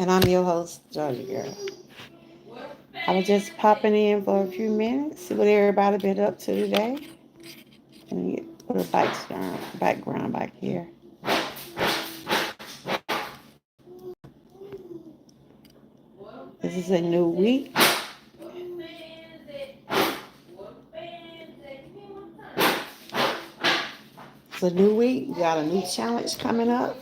And I'm your host, Georgia Girl. I was just popping in for a few minutes, see what everybody been up to today. And put a background back here. This is a new week. It's a new week. We got a new challenge coming up.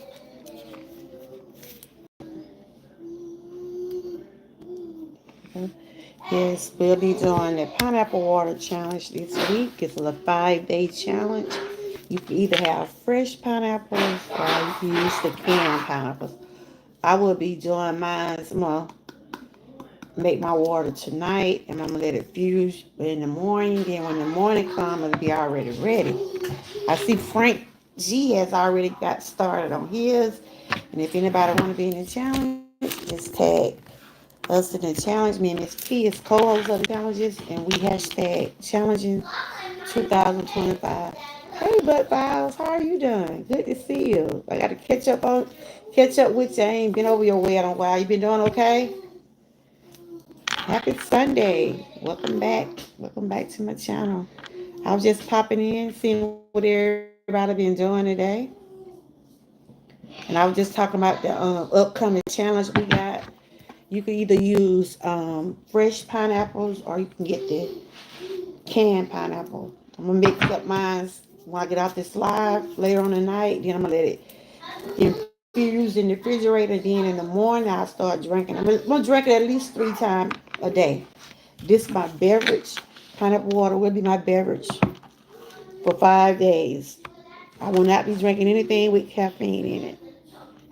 Yes, we'll be doing the pineapple water challenge this week. It's a 5-day challenge. You can either have fresh pineapples or you can use the canned pineapples. I will be doing mine. I'm gonna make my water tonight, and I'm gonna let it fuse in the morning. Then when the morning comes, it'll be already ready. I see Frank G has already got started on his, and if anybody want to be in the challenge, just tag us in the challenge. Me and Miss P is co-hosts of the challenges, and we hashtag challenging 2025. Hey, Butt Files, how are you doing? Good to see you. I got to catch up with you. I ain't been over your way in a while. You been doing okay? Happy Sunday. Welcome back. Welcome back to my channel. I was just popping in, seeing what everybody been doing today. And I was just talking about the upcoming challenge we got. You can either use fresh pineapples or you can get the canned pineapple. I'm gonna mix up mine when I get off this live later on the night. Then I'm gonna let it infuse in the refrigerator. Then in the morning I'll start drinking. I'm gonna drink it at least 3 times a day. This is my beverage. Pineapple water will be my beverage for 5 days. I will not be drinking anything with caffeine in it.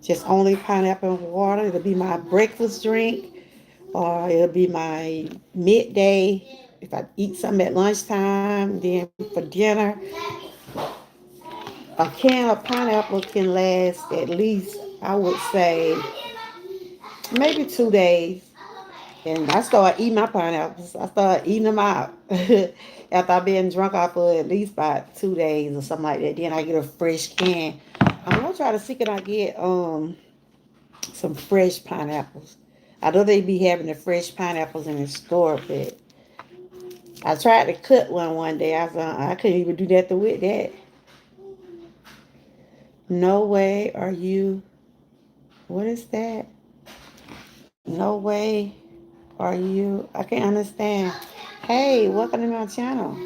Just only pineapple water. It'll be my breakfast drink, or it'll be my midday. If I eat something at lunchtime, then for dinner, a can of pineapple can last at least, I would say, maybe 2 days. And I started eating my pineapples. I started eating them out after I've been drunk off for at least about 2 days or something like that. Then I get a fresh can. I'm gonna try to see can I get some fresh pineapples. I know they be having the fresh pineapples in the store, but I tried to cut one day. I couldn't even do nothing with that. No way are you. What is that? No way are you. I can't understand. Hey, welcome to my channel.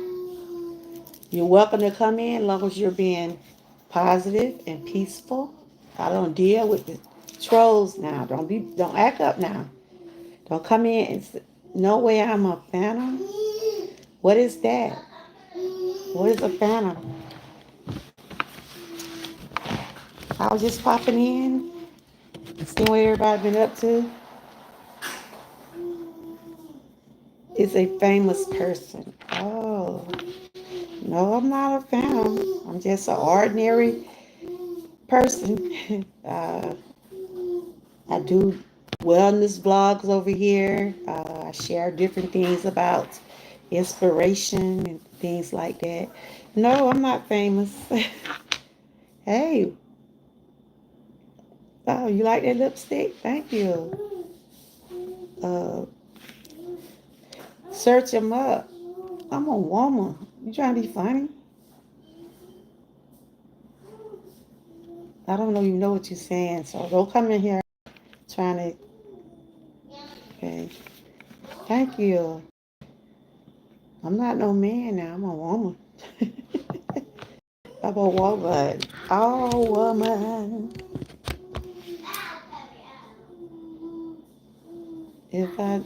You're welcome to come in as long as you're being positive and peaceful. I don't deal with the trolls now. Don't act up now. Don't come in and say, no way I'm a phantom. What is that? What is a phantom? I was just popping in, seeing what everybody been up to. Is a famous person. Oh, no, I'm not a phantom. I'm just an ordinary person. I do wellness vlogs over here. I share different things about inspiration and things like that. No, I'm not famous. Hey, oh, you like that lipstick? Thank you. Uh, Search him up. I'm a woman. You trying to be funny? I don't even know what you're saying, so don't come in here trying to. Okay, thank you. I'm not no man now. I'm a woman. I'm a woman. Oh, woman. If I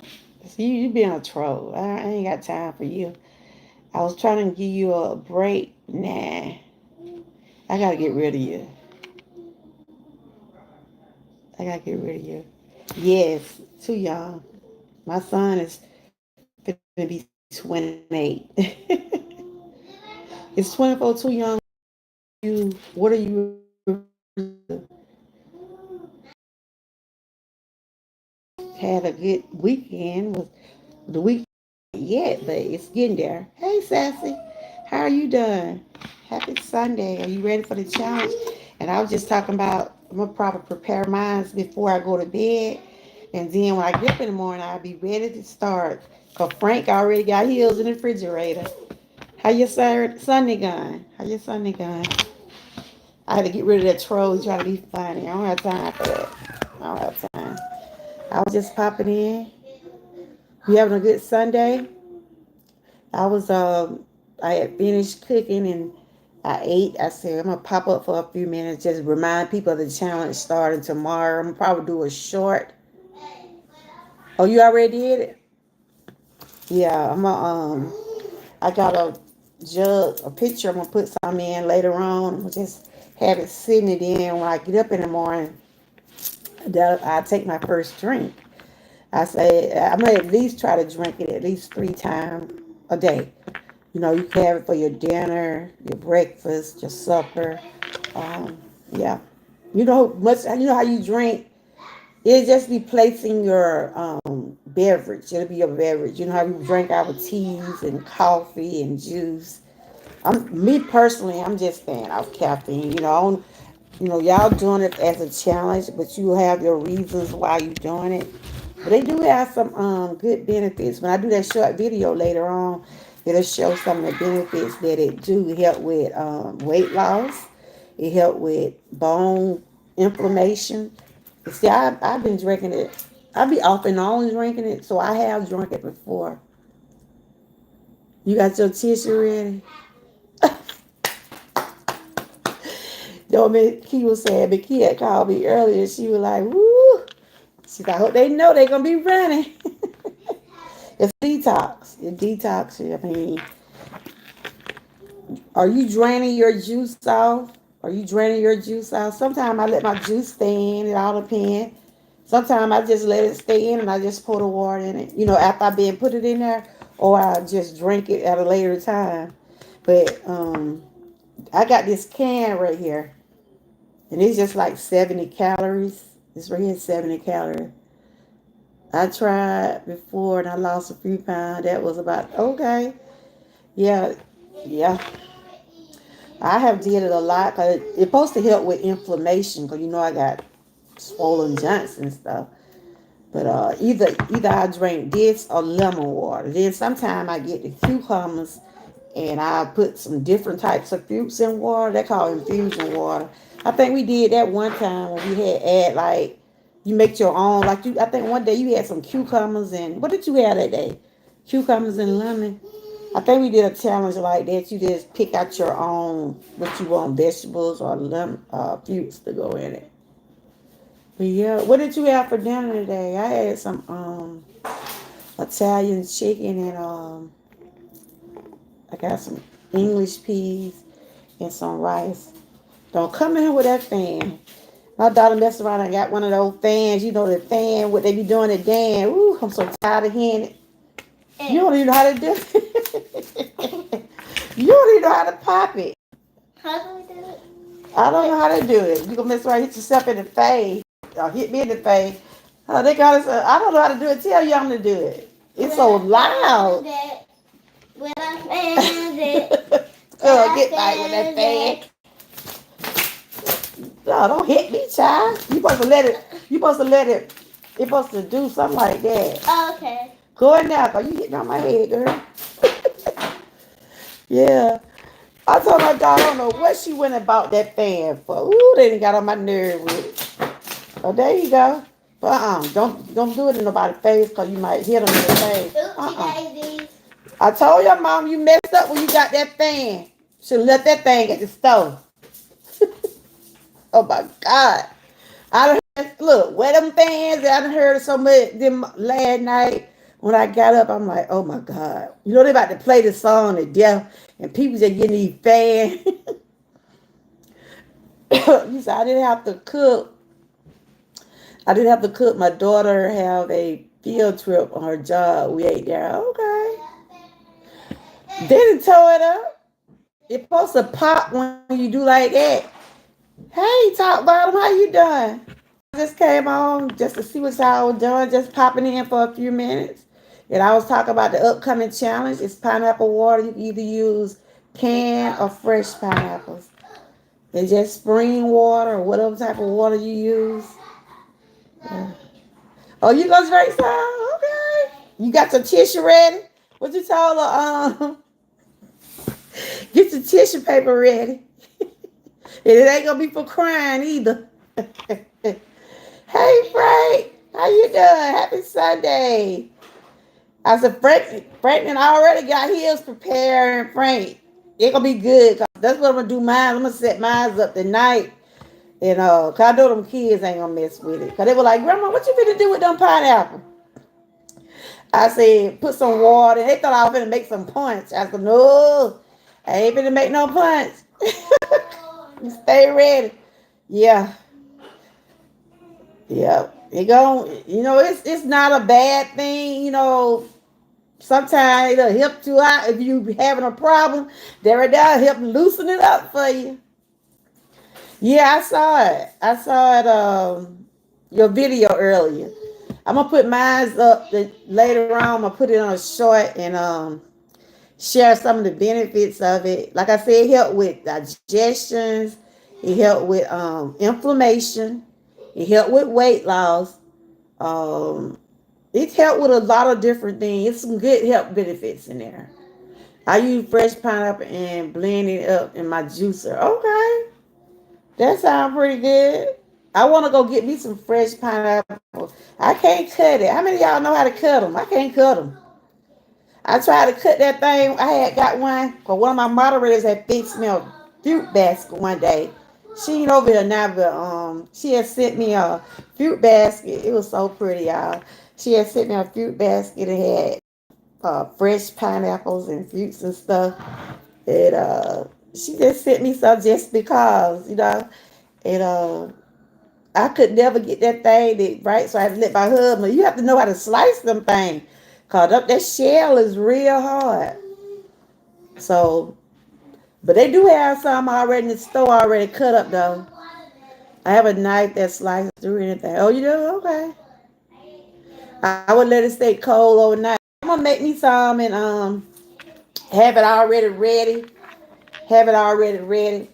see you being a troll, I ain't got time for you. I was trying to give you a break. Nah, I gotta get rid of you. I gotta get rid of you. Yes, too young. My son is gonna be 28. Is 24 too young? You, what are you? Had a good weekend. Was the week yet, but it's getting there. Hey, Sassy, how are you doing? Happy Sunday. Are you ready for the challenge? And I was just talking about I'm gonna probably prepare mine before I go to bed. And then when I get up in the morning, I'll be ready to start. Cause Frank already got his in the refrigerator. How your Sunday going? How your Sunday going? I had to get rid of that troll. Try to be funny. I don't have time for that. I don't have time. I was just popping in. You having a good Sunday? I was I had finished cooking and I ate. I said I'm gonna pop up for a few minutes, just remind people of the challenge starting tomorrow. I'm gonna probably do a short. Oh, you already did it? Yeah, I got a jug, a pitcher. I'm gonna put some in later on. I'm gonna just have it sitting it in when I get up in the morning. That I take my first drink. I say I'm gonna at least try to drink it at least 3 times a day. You know, you can have it for your dinner, your breakfast, your supper. Um, yeah. You know how you drink. It just be placing your beverage. It'll be your beverage. You know how we drink our teas and coffee and juice. Me personally, I'm just staying off caffeine. Y'all doing it as a challenge, but you have your reasons why you doing it. But they do have some good benefits. When I do that short video later on, it'll show some of the benefits that it do help with weight loss. It help with bone inflammation. See, I've been drinking it. I be off and on drinking it, so I have drunk it before. You got your tissue ready? Don't make Key was saying, but Key had called me earlier. She was like, "Woo!" She said, "I hope they know they're gonna be running." It's detox. It detox. I mean, are you draining your juice off? Are you draining your juice out? Sometimes I let my juice stay in. It all depends. Sometimes I just let it stay in and I just pour the water in it. After I've been put it in there, or I just drink it at a later time. But I got this can right here, and it's just like 70 calories. It's right here, 70 calories. I tried before and I lost a few pounds. That was about okay. Yeah, yeah. I have did it a lot because it's supposed to help with inflammation. Because I got swollen joints and stuff. But either I drink this or lemon water. Then sometimes I get the cucumbers and I put some different types of fruits in water. They call infusion water. I think we did that one time when we had add like you make your own. Like I think one day you had some cucumbers and what did you have that day? Cucumbers and lemon. I think we did a challenge like that. You just pick out your own what you want, vegetables or lemon fruits to go in it. But yeah, what did you have for dinner today? I had some Italian chicken and I got some English peas and some rice. Don't come in here with that fan. My daughter messed around and got one of those fans. You know the fan, what they be doing at Dan. Ooh, I'm so tired of hearing it. You don't even know how to do it. You don't even know how to pop it. How do we do it? I don't know how to do it. You gonna mess around, hit yourself in the face, or hit me in the face. They got us. I don't know how to do it. Tell y'all to do it. It's so loud. When I found it. Girl, get back with that fan. No, don't hit me, child. You supposed to let it. You supposed to let it. It's supposed to do something like that. Oh, okay. Go in there, cause you hitting on my head, girl. Yeah. I told my daughter, I don't know what she went about that fan for. Ooh, they done got on my nerve with it. Oh, there you go. But don't do it in nobody's face because you might hit them in the face. I told your mom you messed up when you got that fan. Should have left that thing at the stove. Oh my God. Look, where them fans that I done heard so much them last night. When I got up, I'm like, oh my God. They about to play the song to death and people just getting these fans. You said I didn't have to cook. I didn't have to cook. My daughter have a field trip on her job. We ate there. Okay. They didn't tow it up. It's supposed to pop when you do like that. Hey, top bottom, how you doing? I just came on just to see what y'all was doing, just popping in for a few minutes. And I was talking about the upcoming challenge. It's pineapple water. You can either use canned or fresh pineapples. It's just spring water or whatever type of water you use. Yeah. Oh, you gonna drink some? Okay. You got your tissue ready? What you told her? Get your tissue paper ready. And it ain't gonna be for crying either. Hey Frank, how you doing? Happy Sunday. I said Frank and I already got his prepared. And Frank, it gonna be good. 'Cause that's what I'm gonna do. Mine. I'm gonna set mine up tonight. And 'cause I know them kids ain't gonna mess with it. 'Cause they were like, Grandma, what you finna do with them pineapple? I said, put some water. They thought I was finna make some punch. I said, no, I ain't finna make no punch. You stay ready. Yeah. Yeah. It gon' it's not a bad thing, sometimes it'll help you out if you having a problem. There it does help loosen it up for you. Yeah, I saw it. Your video earlier. I'm gonna put mine up later on. I'm gonna put it on a short and share some of the benefits of it. Like I said, it helped with digestions. It helped with inflammation. It helped with weight loss. Um, it helped with a lot of different things. It's some good health benefits in there. I use fresh pineapple and blend it up in my juicer. Okay, that sounds pretty good. I want to go get me some fresh pineapple. I can't cut it. How many of y'all know how to cut them? I can't cut them. I tried to cut that thing. I had got one because one of my moderators had fixed me a fruit basket one day. She ain't over here now, but she had sent me a fruit basket. It was so pretty, y'all. She had sent me a fruit basket and had fresh pineapples and fruits and stuff. And she just sent me some just because, and I could never get that thing right, so I had to let my husband. You have to know how to slice them things, cause up that shell is real hard. So, but they do have some already in the store already cut up though. I have a knife that slices through anything. Oh, you do? Okay. I would let it stay cold overnight. I'm gonna make me some and have it already ready. Have it already ready.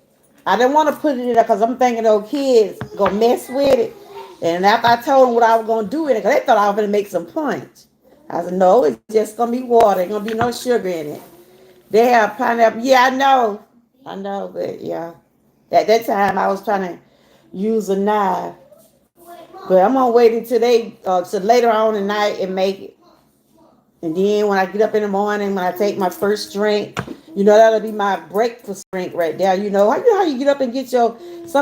I didn't want to put it in there because I'm thinking those kids gonna mess with it. And after I told them what I was gonna do in it, because they thought I was gonna make some punch. I said, no, it's just gonna be water. Ain't gonna be no sugar in it. They have pineapple. Yeah, I know. I know, but yeah. At that time I was trying to use a knife. But I'm gonna wait until till later on tonight and make it. And then when I get up in the morning, when I take my first drink, that'll be my breakfast drink right there. How you get up and get some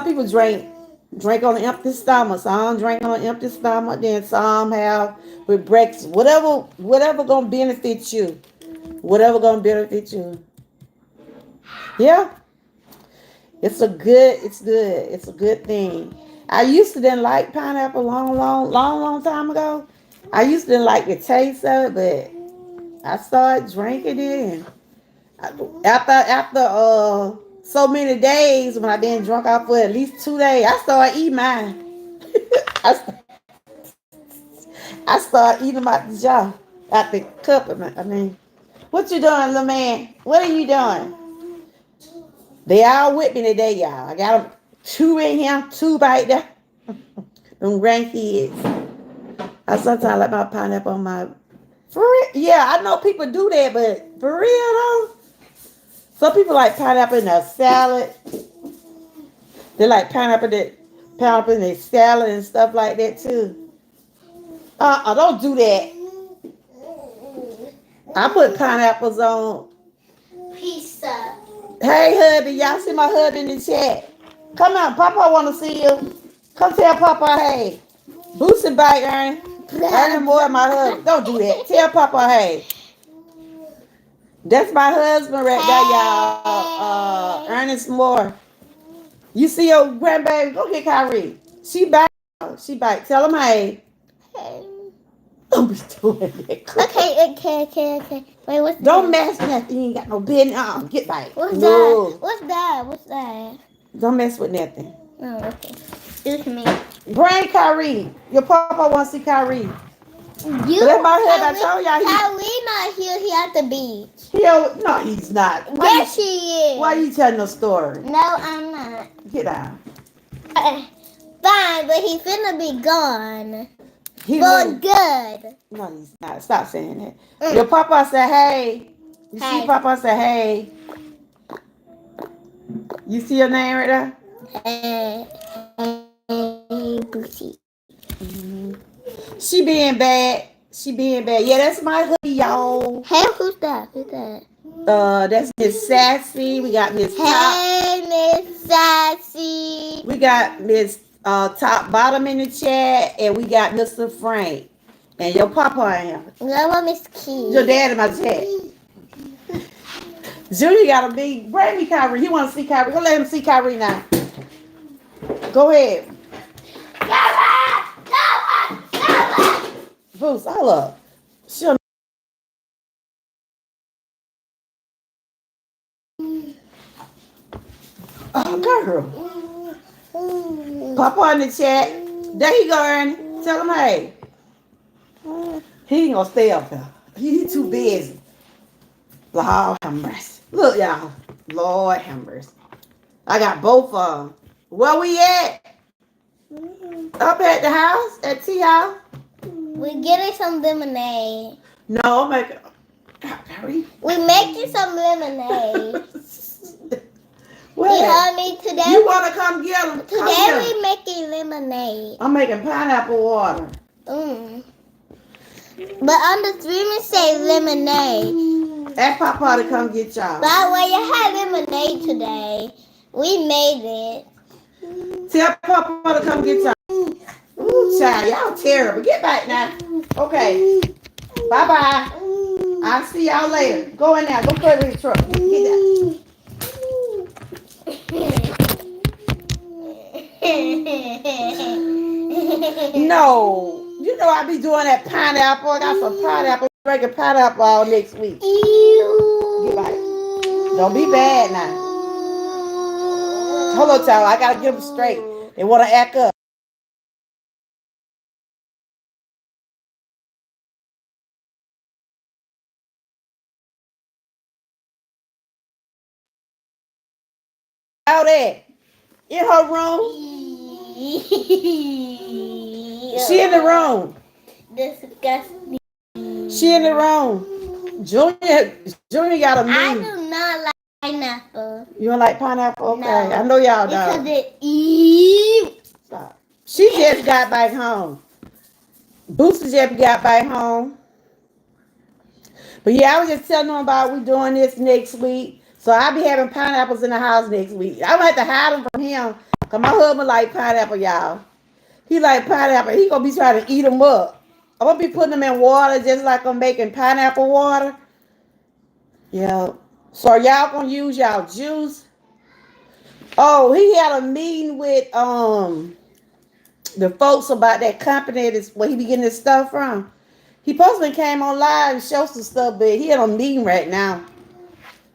people drink on an empty stomach. Some drink on an empty stomach, then some have with breakfast. Whatever gonna benefit you. Whatever gonna benefit you. Yeah. It's good. It's a good thing. I used to didn't like pineapple long time ago. I used to didn't like the taste of it, but I started drinking it. And after so many days when I've been drunk out for at least 2 days, I started eating mine. I, st- I started eating them out the jar, out the cup. I mean, what you doing, little man? What are you doing? They all with me today, y'all. I got them two in here, two right there. Them grandkids. I sometimes like my pineapple on my. For real, yeah, I know people do that, but for real though, some people like pineapple in their salad. They like pineapple in their salad and stuff like that too. Don't do that. I put pineapples on Pizza. Hey, hubby, y'all see my hubby in the chat? Come on, Papa want to see you. Come tell Papa hey. Boost and bite, Ernie. Ernie more than my husband. Don't do that. Tell Papa hey. That's my husband right there, y'all. Ernest Moore. You see your grandbaby? Go get Kyrie. She bite. She bite. Tell him hey. Okay. Don't be doing that. Okay. Wait, what's Don't that? mess with nothing. You ain't got no business. Get bite. What's No. that? What's that? Don't mess with nothing. Oh, okay. Excuse me. Bring Kyrie. Your papa wants to see Kyrie. You, That's my husband. I told y'all Kyrie not here. He at the beach. No, he's not. Yes, he is. Why are you telling the story? No, I'm not. Get out. Fine, but he finna be gone. He For really, good. no, he's not. Stop saying that. Your papa said, hey. You see Hey. papa said, hey. You see your name right there? Hey, Booty. Mm-hmm. She being bad. She being bad. Yeah, that's my hoodie, y'all. Hey, who's that? Who's that? That's Miss Sassy. We got Miss Top. Hey, Miss Sassy. We got Miss Top Bottom in the chat, and we got Mr. Frank. And your papa am. That one Miss Key. Your dad in my chat. Junior got a big. Bring me Kyrie. He want to see Kyrie. Go let him see Kyrie now. Go ahead. Boost, hold up. She'll. Oh, girl. Papa in the chat. There he go, Ernie. Tell him, hey. He ain't gonna stay up there. He too busy. Lord have mercy. Look, y'all. Lord have mercy. I got both of them. Where we at? Up at the house? At T house? We're getting some lemonade. No, I'm making. Kyrie. We're making some lemonade. What? You heard me today? You want to come get them? Today we're making lemonade. I'm making pineapple water. But on the screen it say lemonade. Ask Papa to come get y'all. By the way, you had lemonade today. We made it. Tell Papa to come get y'all. Ooh, child, y'all terrible. Get back now. Okay. Bye-bye. I'll see y'all later. Go in there. Go play with the truck. Get that. No. You know I be doing that pineapple. I got some pineapple. Drinking pineapple all next week. Get back. Don't be bad now. Hold on, child. I gotta get them straight. They want to act up. Out there. In her room. She in the room. Disgusting. She in the room. Junior got a I mean. do not like pineapple. You don't like pineapple? Okay. No, I know y'all because don't. it ew. Stop. She just got back home. Booster just got back home. But yeah, I was just telling them about we doing this next week. So I'll be having pineapples in the house next week. I'm gonna have to hide them from him. Cause my husband like pineapple, y'all. He like pineapple. He gonna be trying to eat them up. I'm gonna be putting them in water just like I'm making pineapple water. Yeah. So y'all gonna use y'all juice. Oh, he had a meeting with the folks about that company that's where he be getting his stuff from. He possibly came on live and showed some stuff, but he had a meeting right now.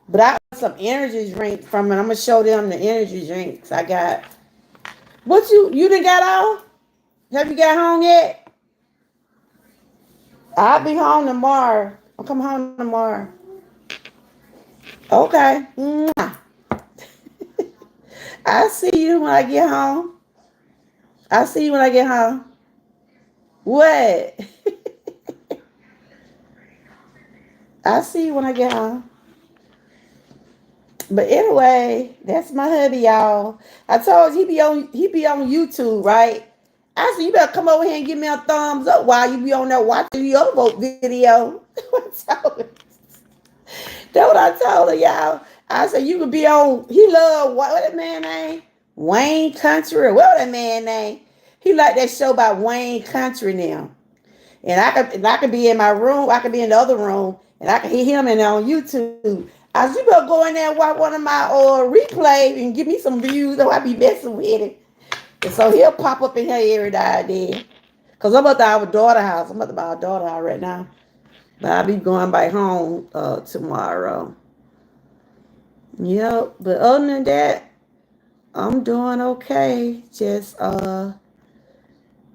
But I got some energy drink from it. I'm gonna show them the energy drinks I got. What you done got off? Have you got home yet? I'll be home tomorrow. I'll come home tomorrow. Okay. Mwah. I'll see you when I get home. I'll see you when I get home. What? I'll see you when I get home. But anyway, that's my hubby, y'all. I told you he be on YouTube, right? I said you better come over here and give me a thumbs up while you be on there watching the other vote video. That's what I told her, y'all. I said you could be on. He love what that man name? Wayne Country or what that man name? He like that show about Wayne Country now. And I could be in my room. I could be in the other room, and I can hear him and on YouTube. I said, you better go in there and watch one of my replays and give me some views, or I be messing with it. And so he'll pop up in here every day. Because I'm at our daughter's house. I'm at our daughter's house right now. But I'll be going back home tomorrow. Yep. But other than that, I'm doing okay. Just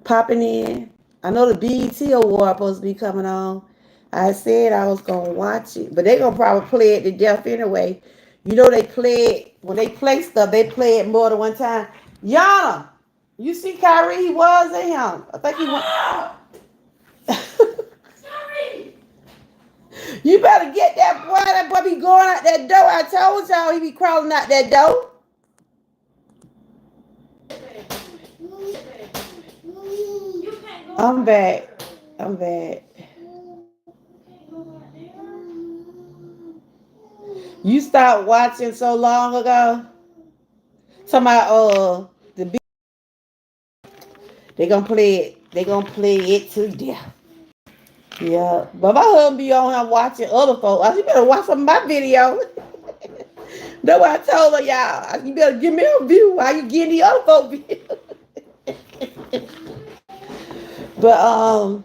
popping in. I know the BET Award supposed to be coming on. I said I was going to watch it. But they're going to probably play it to death anyway. You know they play it. When they play stuff, they play it more than one time. Yana, you see Kyrie? He was in him. I think he went. You better get that boy. That boy be going out that door. I told y'all he be crawling out that door. I'm back. I'm back. You stopped watching so long ago. Talking about the they gonna play it. They gonna play it to death. Yeah, but my husband be on here watching other folks. I said, you better watch some of my videos. That's what I told her, y'all. You better give me a view while you getting the other folks view. But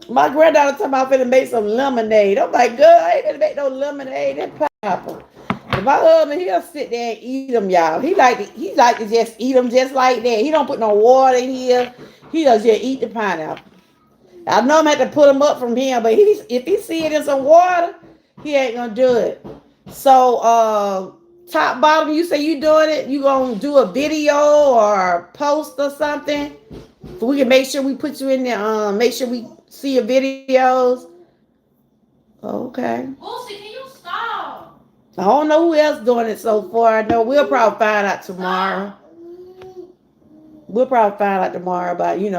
my granddaughter talking about finna make some lemonade. I'm like, girl, I ain't finna make no lemonade. That pineapple. But my husband, he'll sit there and eat them, y'all. He like to just eat them just like that. He don't put no water in here. He does just eat the pineapple. I know I'm gonna have to put him up from here, but if he see it in some water, he ain't gonna do it. So, top bottom, you say you doing it? You gonna do a video or post or something? So we can make sure we put you in there. Make sure we see your videos. Okay. Lucy, can you stop? I don't know who else doing it so far. I know we'll probably find out tomorrow. We'll probably find out tomorrow about, you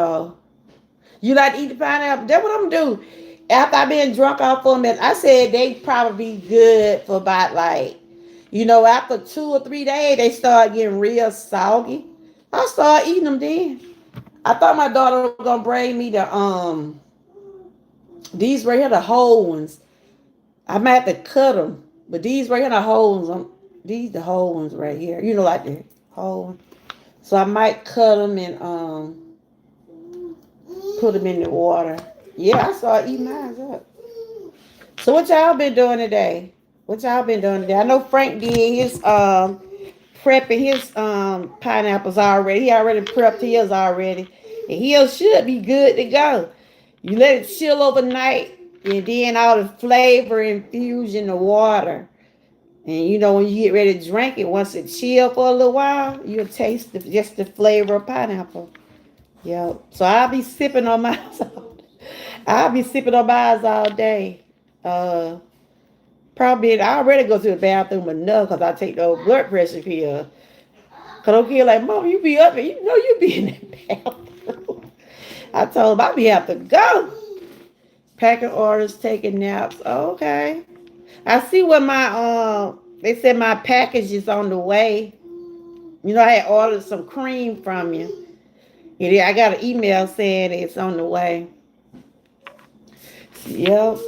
like to eat the pineapple? That's what I'm gonna do. After I've been drunk off for a minute, I said they probably be good for about after 2 or 3 days, they start getting real soggy. I start eating them then. I thought my daughter was gonna bring me these right here, the whole ones. I might have to cut them, but these right here, the whole ones. These the whole ones right here. Like the whole one. So I might cut them and put them in the water. Yeah, I started eating mine up. So what y'all been doing today? I know Frank did his prepping his pineapples already. He already prepped his already. And he should be good to go. You let it chill overnight, and then all the flavor infuse in the water. And when you get ready to drink it, once it chill for a little while, you'll taste just the flavor of pineapple. Yep. So I'll be sipping on mine. I'll be sipping on mine all day. Probably I already go to the bathroom enough because I take those blood pressure pills. Cause I'm here like, Mom, you be up and you be in the bathroom. I told him I be have to go. Packing orders, taking naps. Okay. I see what they said my package is on the way. I had ordered some cream from you. And I got an email saying it's on the way. Yep.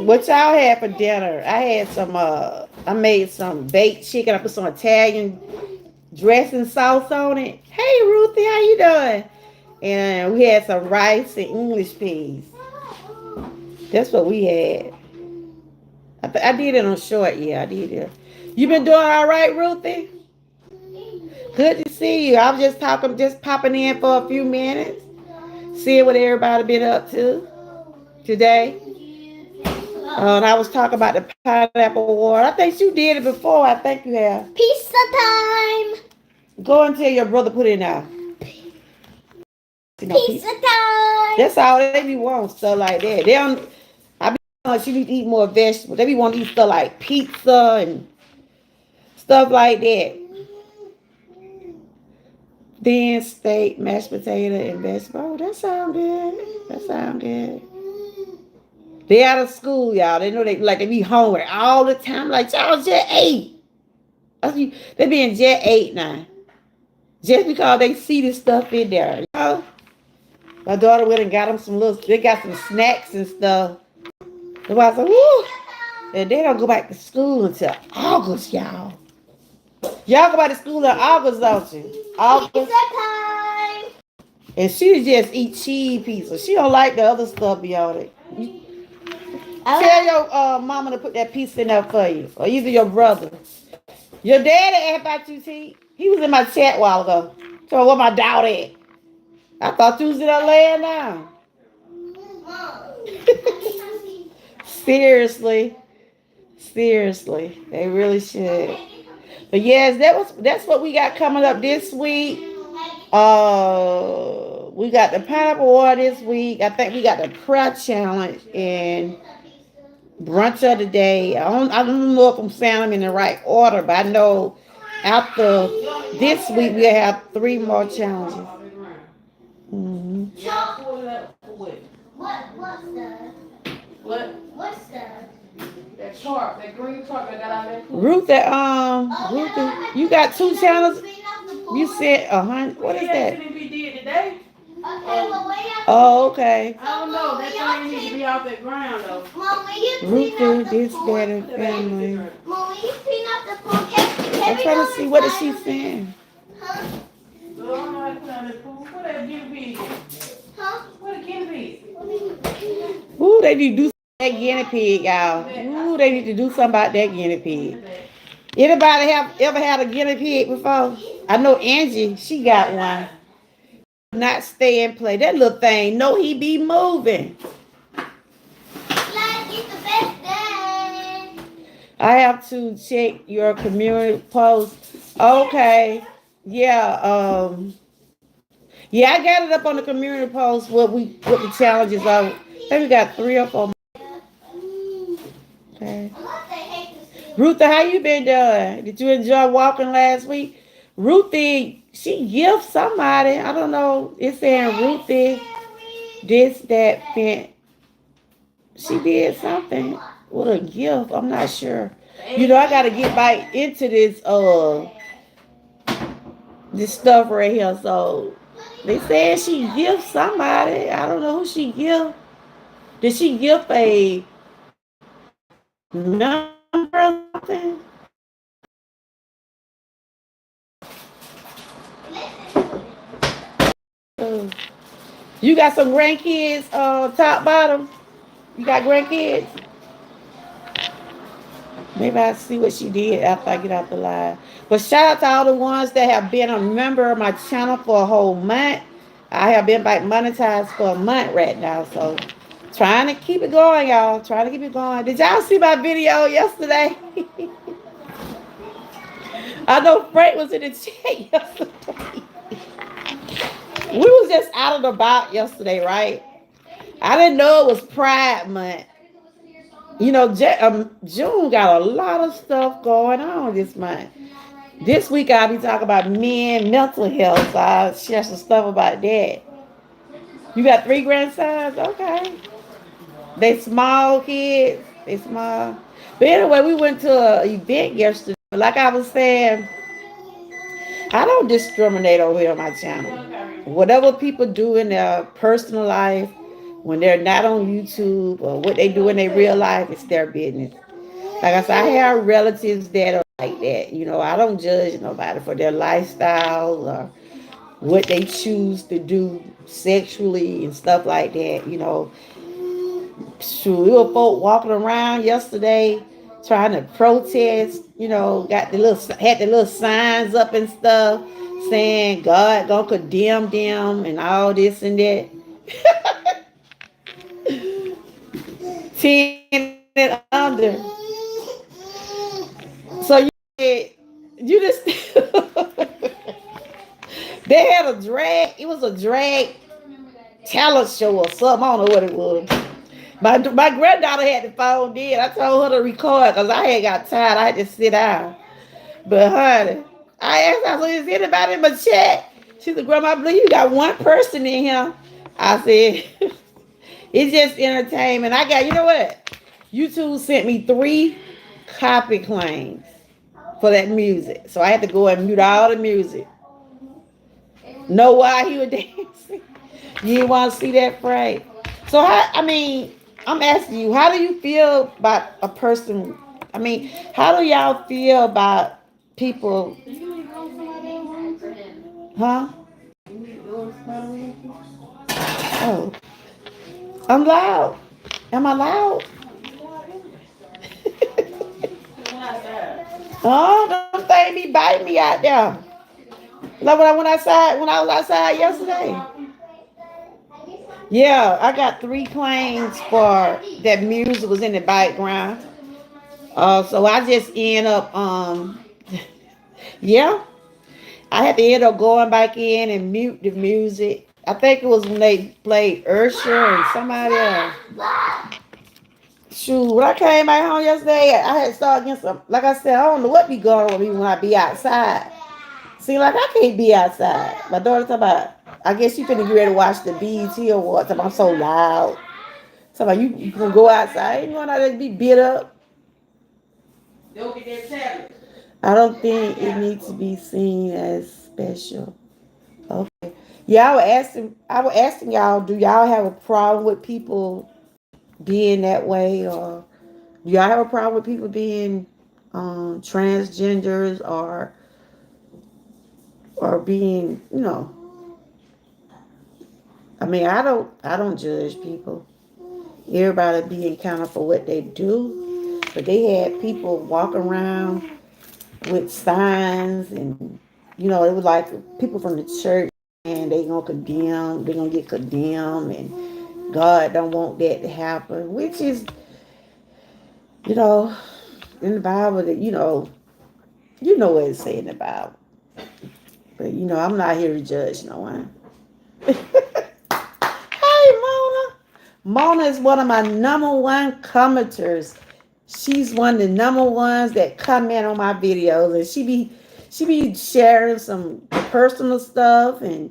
What y'all had for dinner? I had I made some baked chicken. I put some Italian dressing sauce on it. Hey, Ruthie, how you doing? And we had some rice and English peas. That's what we had. I did it on short. Yeah, I did it. You been doing all right, Ruthie? Good to see you. I was just popping in for a few minutes, seeing what everybody been up to today. And I was talking about the pineapple water. I think you did it before. I think you have. Pizza time. Go and tell your brother put it now. Pizza time. That's all they be wanting, stuff like that. They don't. I be wanting you to eat more vegetables. They be wanting to eat stuff like pizza and stuff like that. Then steak, mashed potato, and vegetable. Oh, that sound good. They out of school, y'all. They know they be hungry all the time. Like, y'all just ate. They being just ate now. Just because they see this stuff in there. My daughter went and got them they got some snacks and stuff. The wife said, woo. And they don't go back to school until August, y'all. Y'all go back to school in August, don't you? August. Pizza time. And she just eat cheese pizza. She don't like the other stuff beyond it. Tell your mama to put that pizza in there for you. Or either your brother. Your daddy asked about you, T. He was in my chat a while ago. So where my daughter at? I thought you was in there laying down. Seriously. They really should. But yes, that's what we got coming up this week. we got the pineapple water this week. I think we got the prayer challenge and brunch of the day. I don't know if I'm saying them in the right order, but I know after this week we'll have three more challenges. hmm Ruth, Ruth, you got two channels. You said 100. What is that? Oh, okay. I don't know. That thing needs to be off that ground though. Ruth, this, that, and family. Mom, will you clean up the pool? I'm trying to see what is she saying. Huh? Girl, I don't know how to clean out that pool. What that guinea pig? Huh? What a guinea pig? Ooh, they need to do that guinea pig, y'all. Ooh, they need to do something about that guinea pig. Anybody have ever had a guinea pig before? I know Angie, she got one. Not stay and play. That little thing, no, he be moving. Like it's the best day. I have to check your community post. Okay. Yeah, yeah, I got it up on the community post what the challenges are. I think we got 3 or 4. Okay. Ruthie, how you been doing? Did you enjoy walking last week? Ruthie, she gifts somebody. I don't know. It's saying Ruthie, this, that, fin. She did something with a gift. I'm not sure. You know, I gotta get back into this stuff right here. So they said she gifts somebody. I don't know who she gift. Did she gift a number or something? Uh, You got some grandkids, top bottom. You got grandkids? Maybe I'll see what she did after I get out the live. But shout out to all the ones that have been a member of my channel for a whole month. I have been back monetized for a month right now. So trying to keep it going, y'all. Trying to keep it going. Did y'all see my video yesterday? I know Frank was in the chat yesterday. We was just out and about yesterday, right? I didn't know it was Pride Month. You know, June got a lot of stuff going on this month. This week I'll be talking about men mental health. So I'll share some stuff about that. You got 3 grandsons? Okay. They small kids. They small. But anyway, we went to an event yesterday. Like I was saying, I don't discriminate over here on my channel. Whatever people do in their personal life, when they're not on YouTube or what they do in their real life, it's their business. Like I said, I have relatives that are like that. You know, I don't judge nobody for their lifestyle or what they choose to do sexually and stuff like that. You know, sure, we were folk walking around yesterday trying to protest. You know, had the little signs up and stuff saying God gonna condemn them and all this and that. 10 and under. So you just they had a drag. It was a drag talent show or something. I don't know what it was. My granddaughter had the phone in. I told her to record because I had got tired. I had to sit down. But honey, I asked her, so is anybody in my chat? She said, Grandma, I believe you got one person in here. I said, it's just entertainment. I got, you know what? YouTube sent me 3 copy claims for that music. So I had to go and mute all the music. Know why he was dancing? You didn't want to see that, Frank? So I'm asking you, how do you feel about a person? I mean, how do y'all feel about people? Huh? Oh, I'm loud. Am I loud? Oh, don't think me biting me out there. Like when I was outside yesterday. Yeah, I got 3 claims for that music was in the background. So I just end up yeah. I had to end up going back in and mute the music. I think it was when they played Ursher and somebody else. Shoot, when I came back home yesterday, I had started getting some. Like I said, I don't know what be going on with me when I be outside. See, like I can't be outside. My daughter talking about. I guess she finna get ready to watch the BET Awards. I'm so loud. So like you gonna go outside? You going out there to be beat up? I don't think it needs to be seen as special. Okay. Yeah, I was asking y'all, do y'all have a problem with people being that way, or do y'all have a problem with people being transgenders or being, I mean, I don't judge people. Everybody be accounted for what they do, but they had people walking around with signs, and it was like people from the church, and they're gonna get condemned, and God don't want that to happen, which is, you know, in the Bible that what it say in the Bible. But I'm not here to judge no one. Hey, Mona. Mona is one of my number one commenters. She's one of the number ones that comment on my videos, and she be sharing some personal stuff, and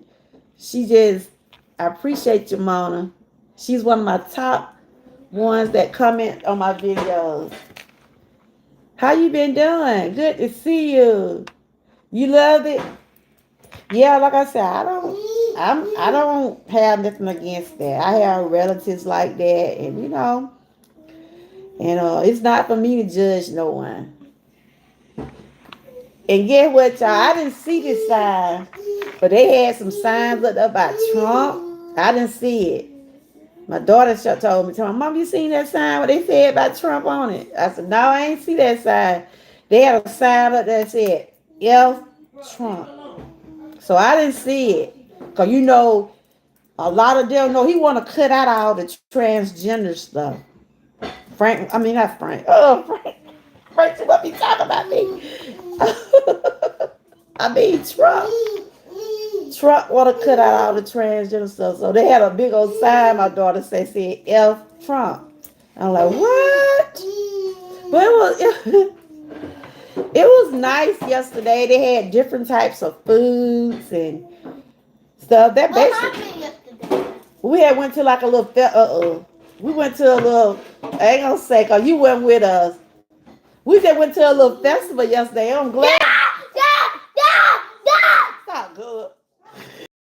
I appreciate you, Mona. She's one of my top ones that comment on my videos. How you been doing? Good to see you. You loved it? Yeah, like I said, I don't have nothing against that. I have relatives like that, and it's not for me to judge no one. And get what, y'all? I didn't see this sign, but they had some signs up about Trump. I didn't see it. My daughter told me, Mom, you seen that sign? What they said about Trump on it? I said, no, I ain't see that sign. They had a sign up that said, F Trump. So I didn't see it. Because a lot of them know he want to cut out all the transgender stuff. Not Frank. Oh, Frank. Frank, you want me talking about me? Trump. Trump want to cut out all the transgender stuff. So they had a big old sign, my daughter said F Trump. I'm like, what? But it was nice yesterday. They had different types of foods and stuff. That What basically, happened yesterday? we had went to like a little. We went to a little. I ain't gonna say, cause you went with us. We just went to a little festival yesterday. I'm glad. It's not good.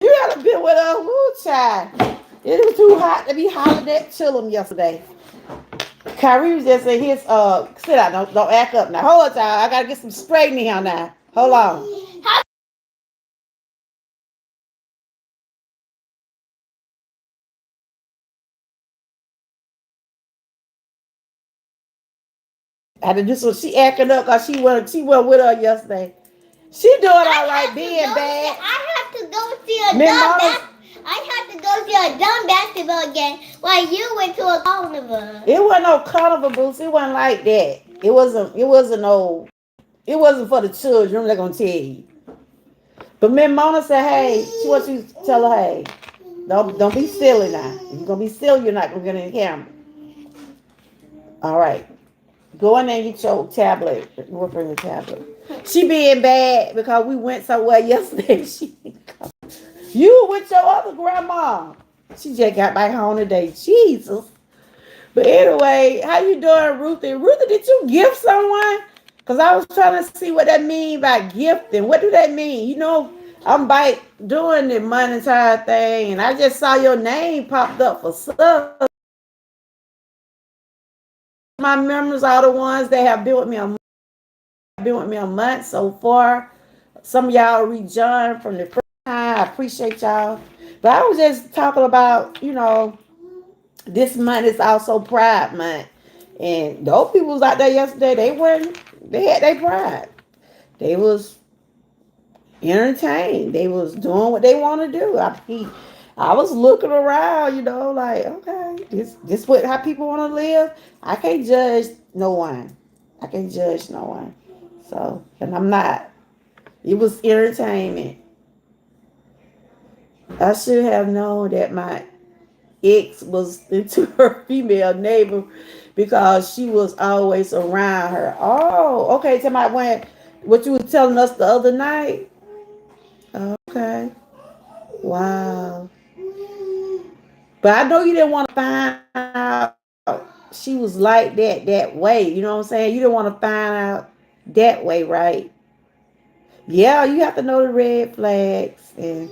You had been with us, woo, child. It was too hot to be hollering at Chillum yesterday. Kyrie was just in his sit down, don't act up now. Hold on, y'all. I gotta get some straightening here now. Hold on. I had to do some. She acting up because she went with her yesterday. She doing all right, being bad. I have to go see a dumb basketball game while you went to a carnival. It wasn't no carnival, Bruce. It wasn't like that. It wasn't. It wasn't no. It wasn't for the children. They're gonna tell you. But Miss Mona said, "Hey," she wants you to tell her, "Hey, don't be silly now. If you're gonna be silly, you're not gonna get in the camera." All right. Go in there and get your tablet. Work on your tablet. She being bad because we went somewhere yesterday. You with your other grandma. She just got back home today. Jesus. But anyway, how you doing, Ruthie? Ruthie, did you gift someone? Because I was trying to see what that mean by gifting. What do that mean? I'm doing the monetary thing, and I just saw your name popped up for stuff. My members are the ones that have been with me a month so far. Some of y'all rejoined from the first time. I appreciate y'all. But I was just talking about, this month is also Pride Month. And those people was out there yesterday, they had their pride. They was entertained. They was doing what they want to do. I was looking around, like, okay, this what how people want to live. I can't judge no one. I can't judge no one. So, and I'm not. It was entertainment. I should have known that my ex was into her female neighbor because she was always around her. Oh, okay. Tell me when what you was telling us the other night. Okay. Wow. But I know you didn't want to find out she was like that way. You know what I'm saying? You didn't want to find out that way, right? Yeah, you have to know the red flags. And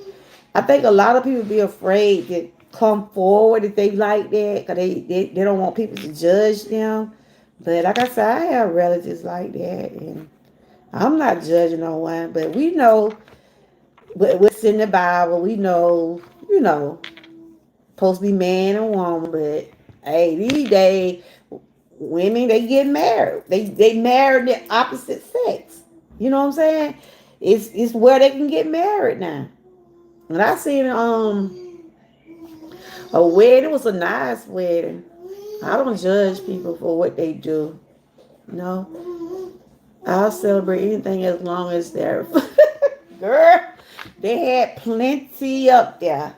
I think a lot of people be afraid to come forward if they like that because they don't want people to judge them. But like I said, I have relatives like that. And I'm not judging no one, but we know what's in the Bible. We know, supposed to be man and woman. But hey, these days, women, they get married. They marry the opposite sex. You know what I'm saying? It's where they can get married now. And I seen a wedding. It was a nice wedding. I don't judge people for what they do. No, I'll celebrate anything as long as they're girl. They had plenty up there.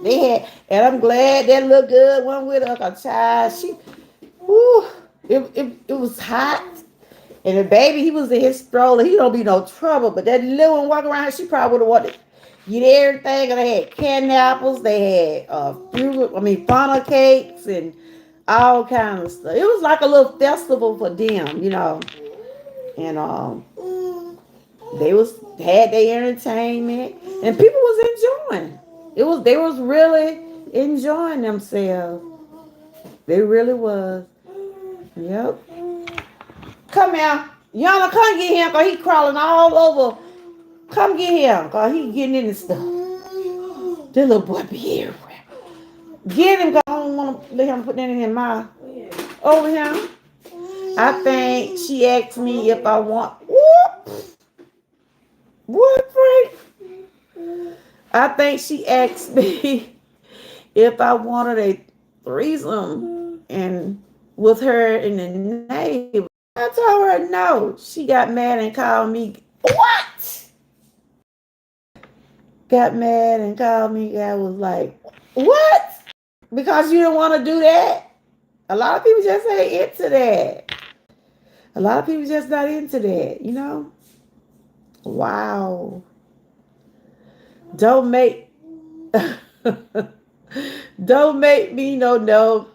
They had, and I'm glad that little good one with her. Cause child, whew, it was hot. And the baby, he was in his stroller. He don't be no trouble. But that little one walking around, she probably would have wanted to get everything. And they had candy apples. They had funnel cakes and all kinds of stuff. It was like a little festival for them. And they had their entertainment, and people was enjoying. They was really enjoying themselves. They really was. Yep. Come here. Yana, come get him because he crawling all over. Come get him because he getting in the stuff. This little boy be everywhere. Get him because I don't want to let him put that in his mouth. Over him. I think she asked me if I want. What, Frank? I think she asked me if I wanted a threesome and with her and the neighbor. I told her no. She got mad and called me. What? Got mad and called me. I was like, what? Because you don't want to do that? A lot of people just ain't into that. A lot of people just not into that. Wow. Don't make don't make me no,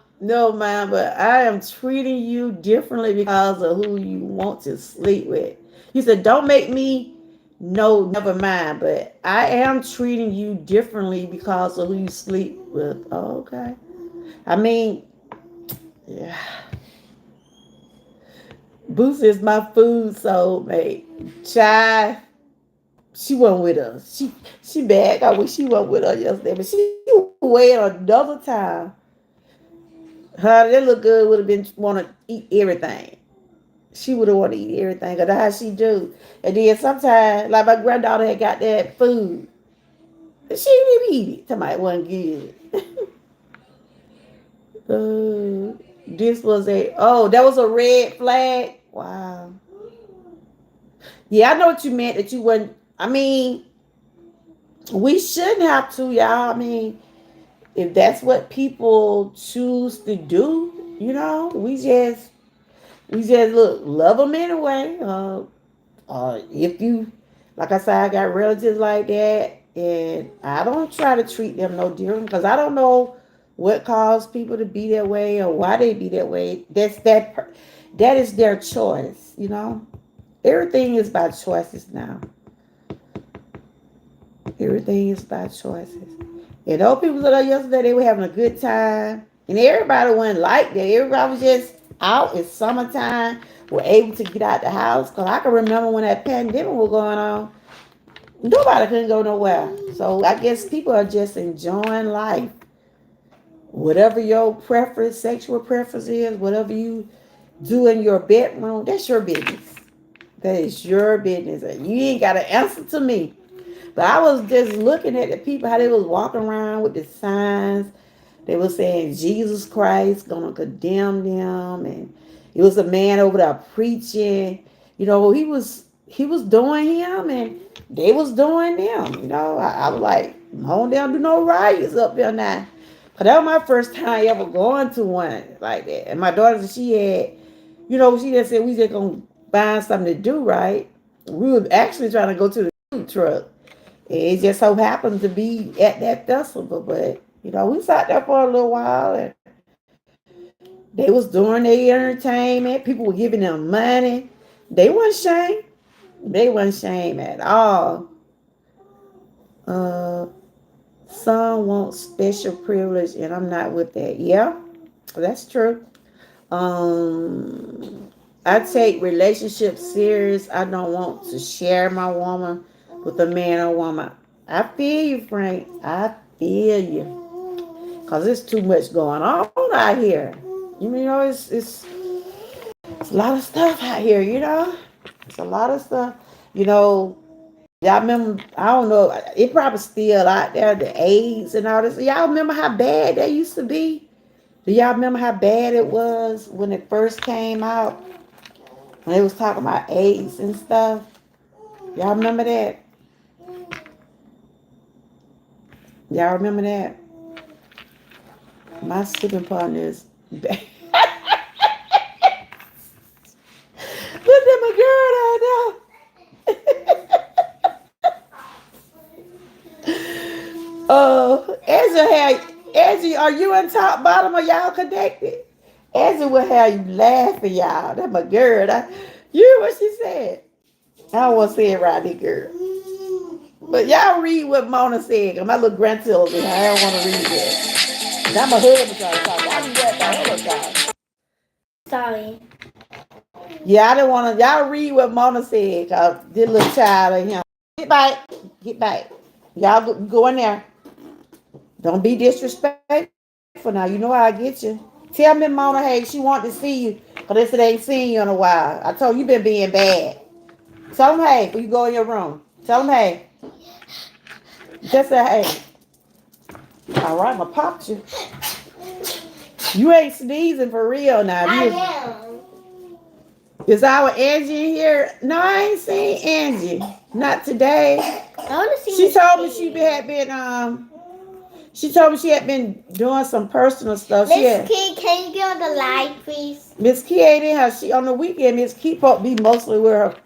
man, but I am treating you differently because of who you want to sleep with. You said, don't make me no, never mind, but I am treating you differently because of who you sleep with. Oh, okay. I mean, yeah. Boots is my food soulmate. Chai, she wasn't with us. She bad. I wish she wasn't with us yesterday, but she wait another time. Her that look good would have been want to eat everything. She would have want to eat everything. Cause that's how she do. And then sometimes, like my granddaughter had got that food, she didn't eat it. Somebody wasn't good. This was that was a red flag. Wow. Yeah, I know what you meant that you wouldn't. I mean, we shouldn't have to, y'all. I mean, if that's what people choose to do, we just look love them anyway. If you, like I said, I got relatives like that, and I don't try to treat them no different because I don't know what caused people to be that way or why they be that way. That is their choice. Everything is by choices now. Everything is by choices. And those people that are yesterday, they were having a good time. And everybody wasn't like that. Everybody was just out. It's summertime. Were able to get out the house. Because I can remember when that pandemic was going on. Nobody couldn't go nowhere. So I guess people are just enjoying life. Whatever your preference, sexual preference is, whatever you do in your bedroom, that's your business. That is your business. You ain't got to answer to me. But I was just looking at the people, how they was walking around with the signs. They were saying Jesus Christ gonna condemn them, and it was a man over there preaching. He he was doing him and they was doing them. I was like, no, they don't do no riots up there now. Cause that was my first time ever going to one like that. And my daughter, she had, she just said we just gonna find something to do, right? We were actually trying to go to the food truck. It just so happened to be at that festival, but we sat there for a little while and they was doing their entertainment. People were giving them money. They wasn't shame. They wasn't shame at all. Uh, some want special privilege, and I'm not with that. Yeah, that's true. I take relationships serious. I don't want to share my woman with a man or woman. I feel you, Frank. I feel you. Cause there's too much going on out here. It's a lot of stuff out here. It's a lot of stuff. You know, y'all remember? I don't know. It probably still out there. The AIDS and all this. Y'all remember how bad that used to be? Do y'all remember how bad it was when it first came out? When they was talking about AIDS and stuff. Y'all remember that? Y'all remember that? My sleeping partner is bad. Look at my girl right now. Angie, are you in top bottom or y'all connected? Angie will have you laughing, y'all. That's my girl. You hear what she said? I don't want to say it right here, girl. But y'all read what Mona said. Cause my little grandchildren in here. I don't want to read that. Now my husband trying to talk. Y'all read that. Sorry. Yeah, I didn't want to. Y'all read what Mona said. Cause this little child in here. Get back. Get back. Y'all go in there. Don't be disrespectful now. You know how I get you. Tell me, Mona, hey, she want to see you. Cause they said they ain't seen you in a while. I told you been being bad. Tell them hey before you go in your room. Tell them hey. Just say hey. All right, I'ma pop you. You ain't sneezing for real now. I am. Is our Angie in here? No, I ain't seen Angie. Not today. I want to see. She told me she told me she had been doing some personal stuff. Miss Key, can you get on the light, please? Miss Key ain't in her. She on the weekend. Miss Key be mostly with her,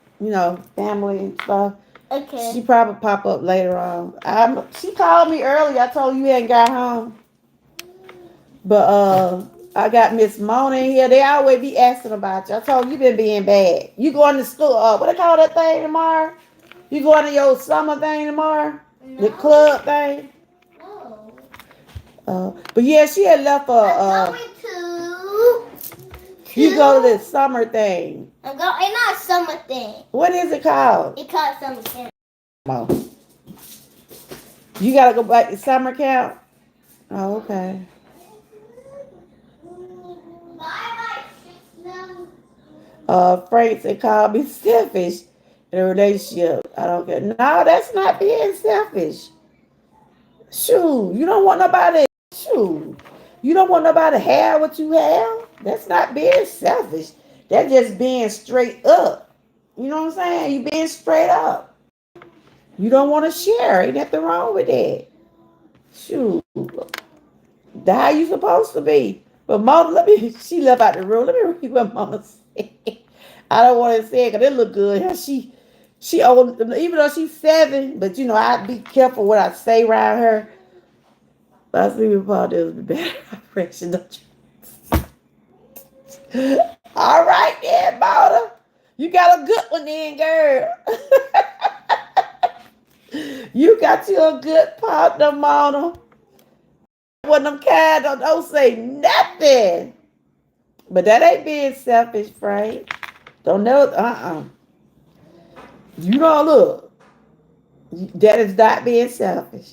family and stuff. Okay. She probably pop up later on. She called me earlier. I told you hadn't got home. But I got Miss Mona in here. They always be asking about you. I told you been being bad. You going to school? What they call that thing tomorrow? You going to your summer thing tomorrow? No. The club thing? No. But yeah, she had left for. I'm going to. You go to the summer thing. It's not a summer thing. What is it called? It's called summer camp. Oh. You gotta go back to summer camp? Oh, okay. Frank said, call me selfish in a relationship. I don't care. No, that's not being selfish. Shoot, you don't want nobody. Shoot, you don't want nobody to have what you have. That's not being selfish. That's just being straight up. You know what I'm saying? You being straight up. You don't want to share. Ain't nothing wrong with that. Shoot, that's how you supposed to be. But Mona, she left out the room. Let me read what Mona said. I don't want to say it because it look good. She old, even though she's 7, but I be careful what I say around her. But I see your father was the better operation, don't you? All right then, Mona. You got a good one then, girl. You got you a good partner, Mona. When them kind don't say nothing. But that ain't being selfish, Frank. Don't know. You don't look. That is not being selfish.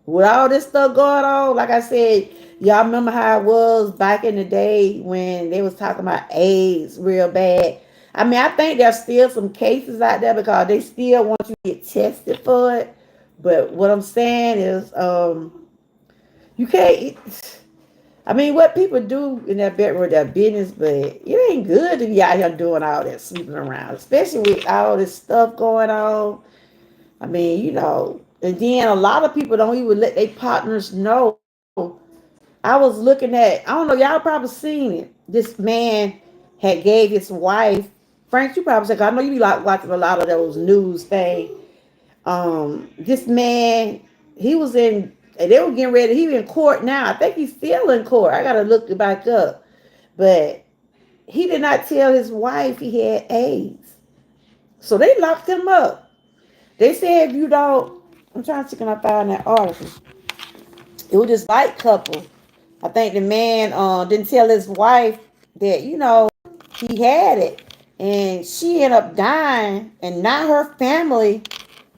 With all this stuff going on, like I said, y'all remember how it was back in the day when they was talking about AIDS real bad. I mean, I think there's still some cases out there because they still want you to get tested for it. But what I'm saying is, you can't. I mean, what people do in that bedroom with their business, but it ain't good to be out here doing all that sleeping around, especially with all this stuff going on. I mean, and then a lot of people don't even let their partners know. I was looking at, I don't know, y'all probably seen it. This man had gave his wife, Frank, you probably said, I know you be like watching a lot of those news things. This man, he was in, and they were getting ready, he in court now. I think he's still in court. I got to look it back up. But he did not tell his wife he had AIDS. So they locked him up. They said if you don't, I'm trying to see can I find that article. It was this white couple. I think the man didn't tell his wife that, he had it. And she ended up dying. And now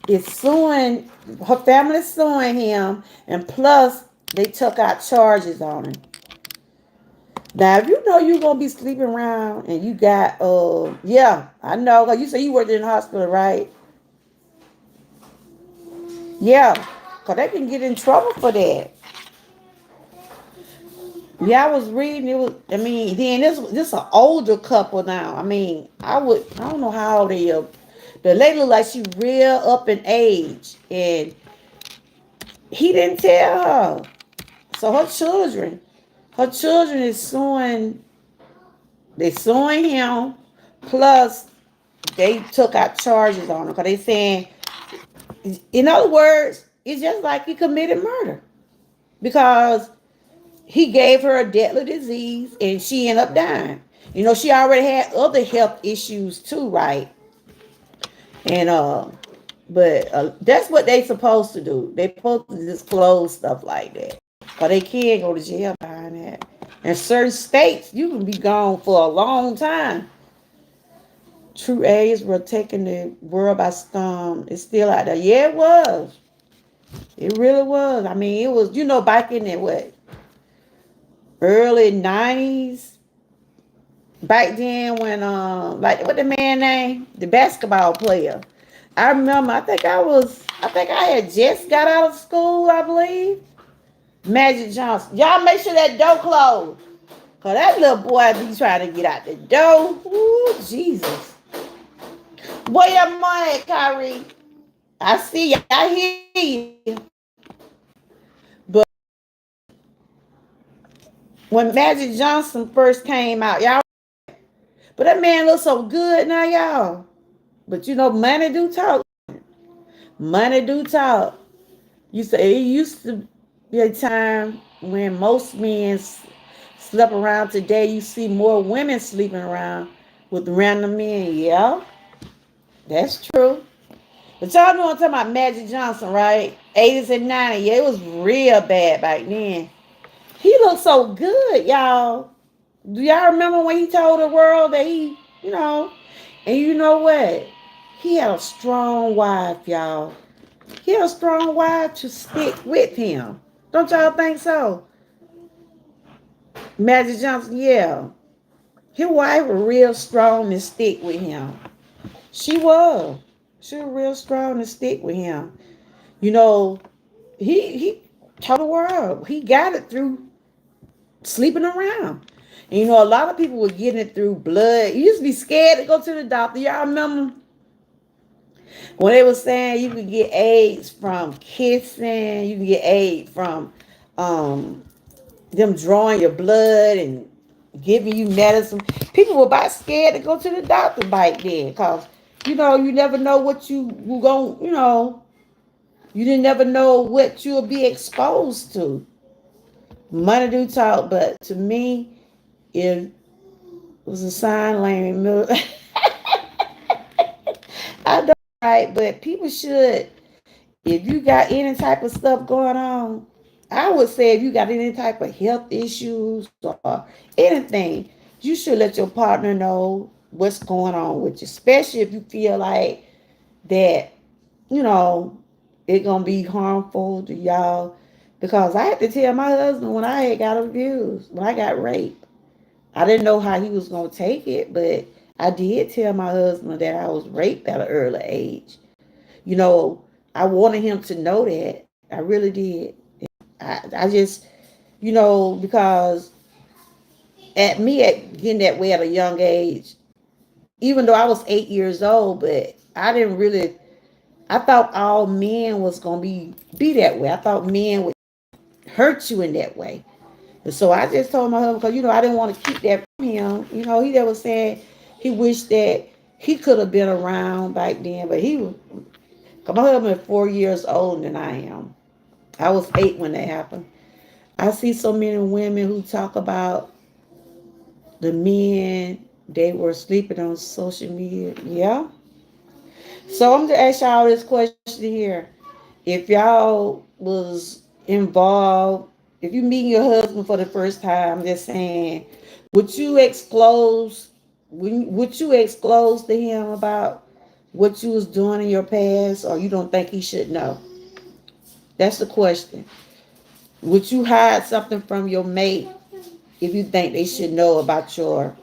is suing, her family is suing him. And plus, they took out charges on him. Now, if you know you're going to be sleeping around and you got, yeah, I know. 'Cause you say you worked in the hospital, right? Yeah, because they can get in trouble for that. Yeah, I was reading. It was. I mean, then this an older couple now. I mean, I don't know how old they are. The lady look like she real up in age, and he didn't tell her. So her children is suing. They suing him. Plus, they took out charges on him because they saying, in other words, it's just like he committed murder because he gave her a deadly disease and she ended up dying. She already had other health issues too, right? And but that's what they supposed to do. They supposed to disclose stuff like that, or they can go to jail behind that. In certain states, you can be gone for a long time. True AIDS were taking the world by storm. It's still out there. Yeah, it was. It really was. I mean, it was. Back in the what early 90s. Back then when like what the man name? The basketball player. I remember I think I had just got out of school, I believe. Magic Johnson. Y'all make sure that door closed. Cause that little boy be trying to get out the door. Ooh, Jesus. Where your money at, Kyrie? I see you. I hear you. But when Magic Johnson first came out, y'all, but that man looks so good now, y'all. But money do talk. Money do talk. You say it used to be a time when most men slept around. Today, you see more women sleeping around with random men. Yeah, that's true. But y'all know I'm talking about Magic Johnson, right? 80s and 90s. Yeah, it was real bad back then. He looked so good, y'all. Do y'all remember when he told the world that and you know what? He had a strong wife, y'all. He had a strong wife to stick with him. Don't y'all think so? Magic Johnson, yeah. His wife was real strong to stick with him. She was. She was real strong to stick with him. You know, he told the world. He got it through sleeping around. And a lot of people were getting it through blood. You used to be scared to go to the doctor. Y'all remember when they were saying you could get AIDS from kissing, you can get AIDS from um, them drawing your blood and giving you medicine. People were about scared to go to the doctor back then because, you never know what you were going, you didn't never know what you'll be exposed to. Money do talk, but to me, it was a sign language. I know, right? But people should, if you got any type of stuff going on, I would say if you got any type of health issues or anything, you should let your partner know what's going on with you, especially if you feel like that, you know, it gonna be harmful to y'all. Because I had to tell my husband when I had got abused, when I got raped. I didn't know how he was gonna take it, but I did tell my husband that I was raped at an early age. You know, I wanted him to know that. I really did. I just because at getting that way at a young age, even though I was 8 years old, but I didn't really. I thought all men was gonna be that way. I thought men would hurt you in that way. And so I just told my husband, because I didn't want to keep that from him. He that was saying he wished that he could have been around back then, but cause my husband is 4 years older than I am. I was 8 when that happened. I see so many women who talk about the men they were sleeping on social media. Yeah. So I'm gonna ask y'all this question here. If y'all was involved, if you meet your husband for the first time, I'm just saying, would you disclose would you disclose to him about what you was doing in your past, or you don't think he should know? That's the question. Would you hide something from your mate if you think they should know about your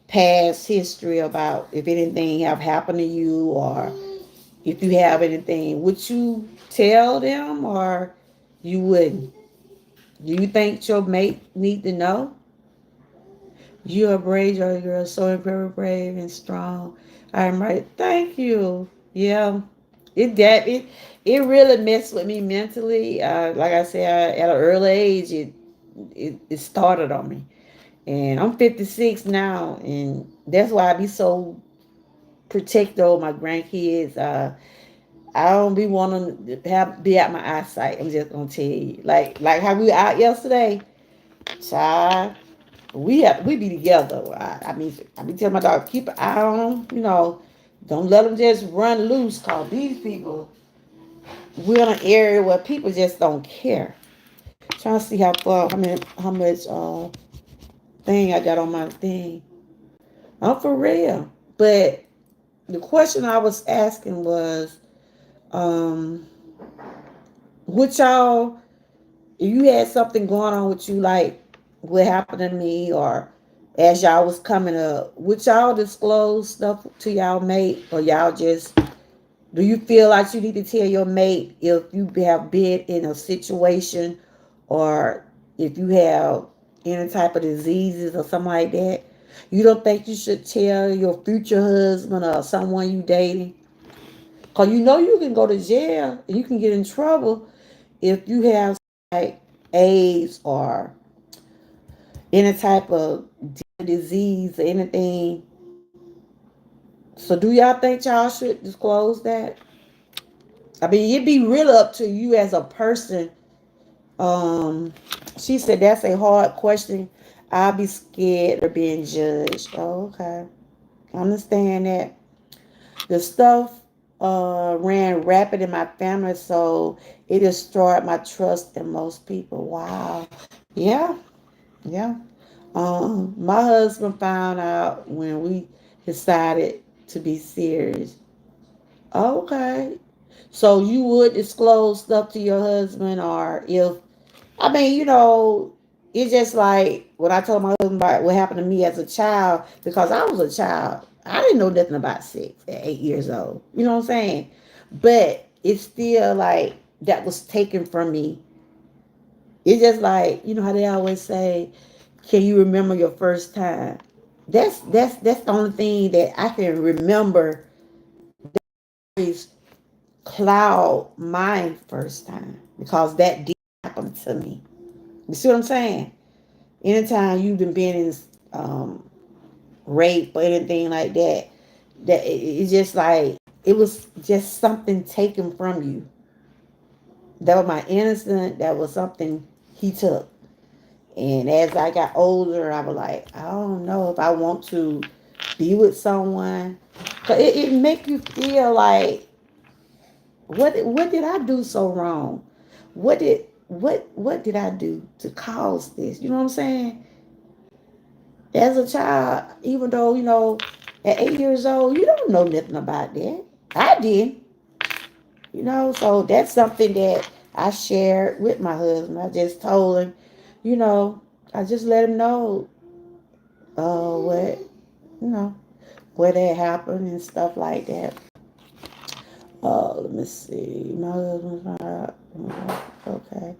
past history, about if anything have happened to you, or if you have anything, would you tell them, or you wouldn't? Do you think your mate need to know? You're brave, you're so incredibly brave and strong. I'm right. Thank you. Yeah. It really messed with me mentally. Like I said, at an early age, it started on me. And I'm 56 now, and that's why I be so protective of my grandkids. I don't be wanting to be out my eyesight. I'm just gonna tell you, like how we were out yesterday, child. We be together. I be telling my dog, keep an eye on them. Don't let them just run loose. Cause these people, we're in an area where people just don't care. Trying to see how much thing I got on my thing. I'm for real. But the question I was asking was, um, what y'all, if you had something going on with you, like what happened to me, or as y'all was coming up, would y'all disclose stuff to y'all mate, or y'all just, do you feel like you need to tell your mate if you have been in a situation, or if you have any type of diseases or something like that? You don't think you should tell your future husband or someone you dating? Because you can go to jail and you can get in trouble if you have like AIDS or any type of disease or anything. So do y'all think y'all should disclose that? I mean, it'd be really up to you as a person. Um, she said that's a hard question. I'll be scared of being judged. Oh, okay. I understand that. The stuff ran rapid in my family, so it destroyed my trust in most people. Wow. Yeah, yeah. My husband found out when we decided to be serious. Okay. So you would disclose stuff to your husband, or if, I mean, it's just like when I told my husband about what happened to me as a child, because I was a child. I didn't know nothing about sex at 8 years old. You know what I'm saying? But it's still like that was taken from me. It's just like, how they always say, can you remember your first time? That's the only thing that I can remember is cloud my first time, because that did happen to me. You see what I'm saying? Anytime you've been in um, rape or anything like that, it's just like it was just something taken from you. That was my innocence. That was something he took. And as I got older, I was like, I don't know if I want to be with someone. Cause it make you feel like, what did I do so wrong? What did I do to cause this? You know what I'm saying? As a child, even though, at 8 years old, you don't know nothing about that. I did, so that's something that I shared with my husband. I just told him, you know, I just let him know what, you know, what had happened and stuff like that. Let me see. My husband's not, okay.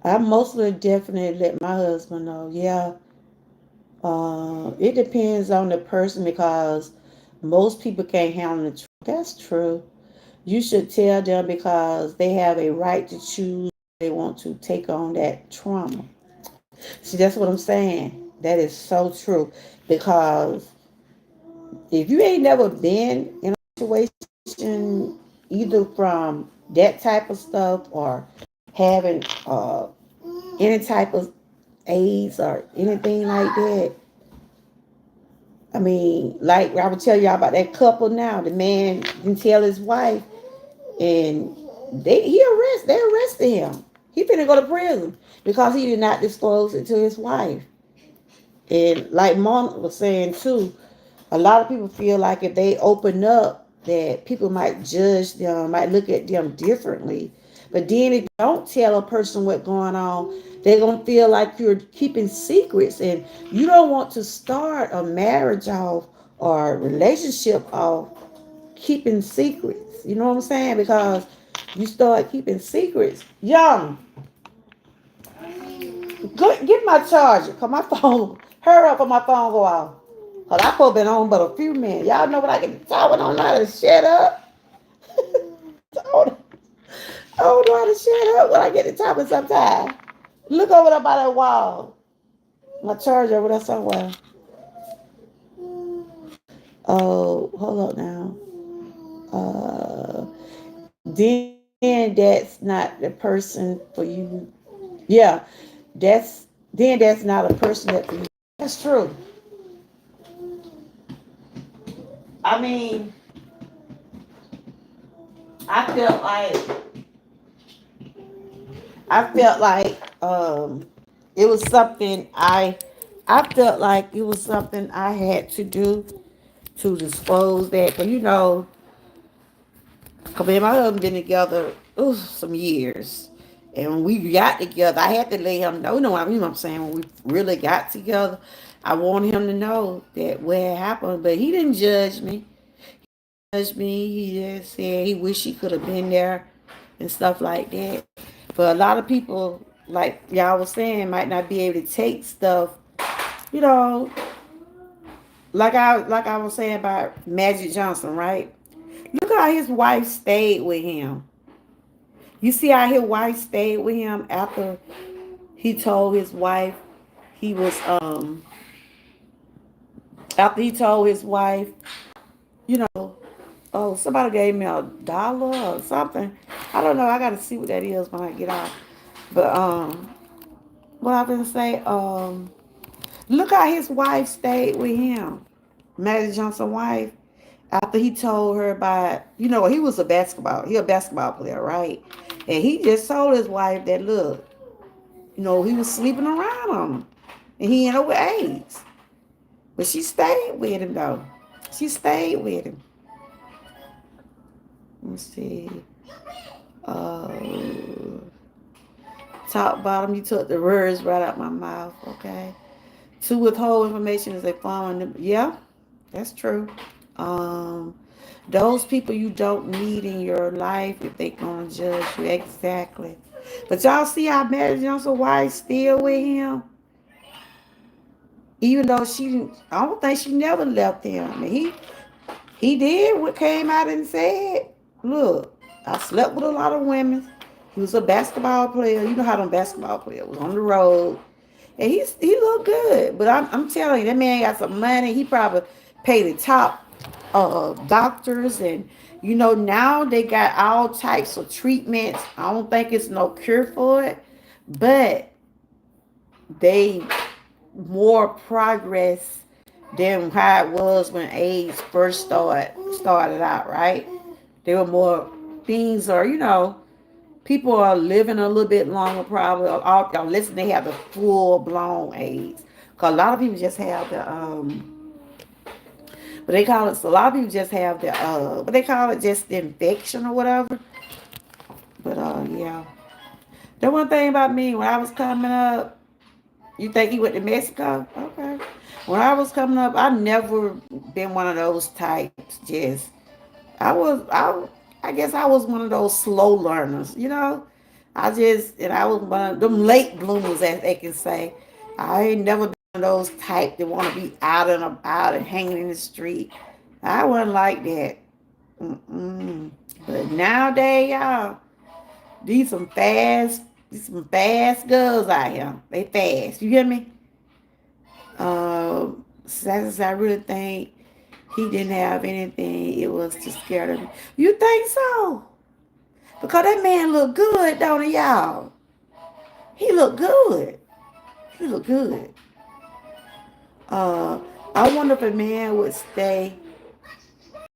I mostly definitely let my husband know. Yeah, it depends on the person because most people can't handle the truth. That's true. You should tell them because they have a right to choose. They want to take on that trauma. See, that's what I'm saying. That is so true because if you ain't never been in a situation either from that type of stuff or having any type of AIDS or anything like that. I mean, like I would tell y'all about that couple now. The man didn't tell his wife, and they arrested him. He finna go to prison because he did not disclose it to his wife. And like Mom was saying too, a lot of people feel like if they open up, that people might judge them, might look at them differently. But then if you don't tell a person what's going on, they're gonna feel like you're keeping secrets, and you don't want to start a marriage off or a relationship off keeping secrets. You know what I'm saying? Because you start keeping secrets. Young, go get my charger. Cause my phone, hurry up, or my phone go off. Cause I probably been on but a few minutes. Y'all know what I can talk with on how to shut up. I don't know how to shut up when I get to talking sometimes. Look over there by that wall. My charger over there somewhere. Oh, hold on now. Then that's not the person for you. Yeah, that's not a person that for you. That's true. I mean, I felt like I felt like it was something I felt like it was something I had to do to dispose that. But you know, cause me and my husband been together some years. And when we got together, I had to let him know. You know what I'm saying? When we really got together, I wanted him to know that what had happened. But he didn't judge me. Judge me. He just said he wished he could have been there and stuff like that. But a lot of people, like y'all was saying, might not be able to take stuff, you know, like I was saying about Magic Johnson, right? Look how his wife stayed with him. You see how his wife stayed with him after he told his wife he was after he told his wife, you know, oh somebody gave me $1 or something. I don't know. I gotta see what that is when I get out. But what I was gonna say, look how his wife stayed with him. Magic Johnson's wife, after he told her about, he a basketball player, right? And he just told his wife that, look, he was sleeping around him. And he ended up with AIDS. But she stayed with him, though. She stayed with him. Let's see. Uh, Top, bottom, you took the words right out my mouth, okay? To withhold information is a form of, yeah, that's true. Um, those people you don't need in your life if they gonna judge you exactly. But y'all see how Mary Johnson wife still with him, even though I don't think she never left him. I mean, he did what came out and said, look, I slept with a lot of women. He was a basketball player. You know how them basketball players was on the road. And he looked good. But I'm telling you, that man got some money. He probably paid the top doctors. And, now they got all types of treatments. I don't think it's no cure for it. But they more progress than how it was when AIDS first started out, right? There were more things, or people are living a little bit longer, probably, unless they have the full blown AIDS. Cause a lot of people just have the but they call it. A lot of people just have the what they call it, just the infection or whatever. But yeah, the one thing about me when I was coming up, you think he went to Mexico? Okay. When I was coming up, I never been one of those types. Just I was I guess I was one of those slow learners. I was one of them late bloomers, as they can say. I ain't never been one of those type that want to be out and about and hanging in the street. I wasn't like that. Mm-mm. But nowadays, y'all, these some fast girls out here. They fast. You hear me? Since I really think he didn't have anything, it was to scare them. You think so? Because that man look good, don't he, y'all? He look good. He look good. Uh, I wonder if a man would stay.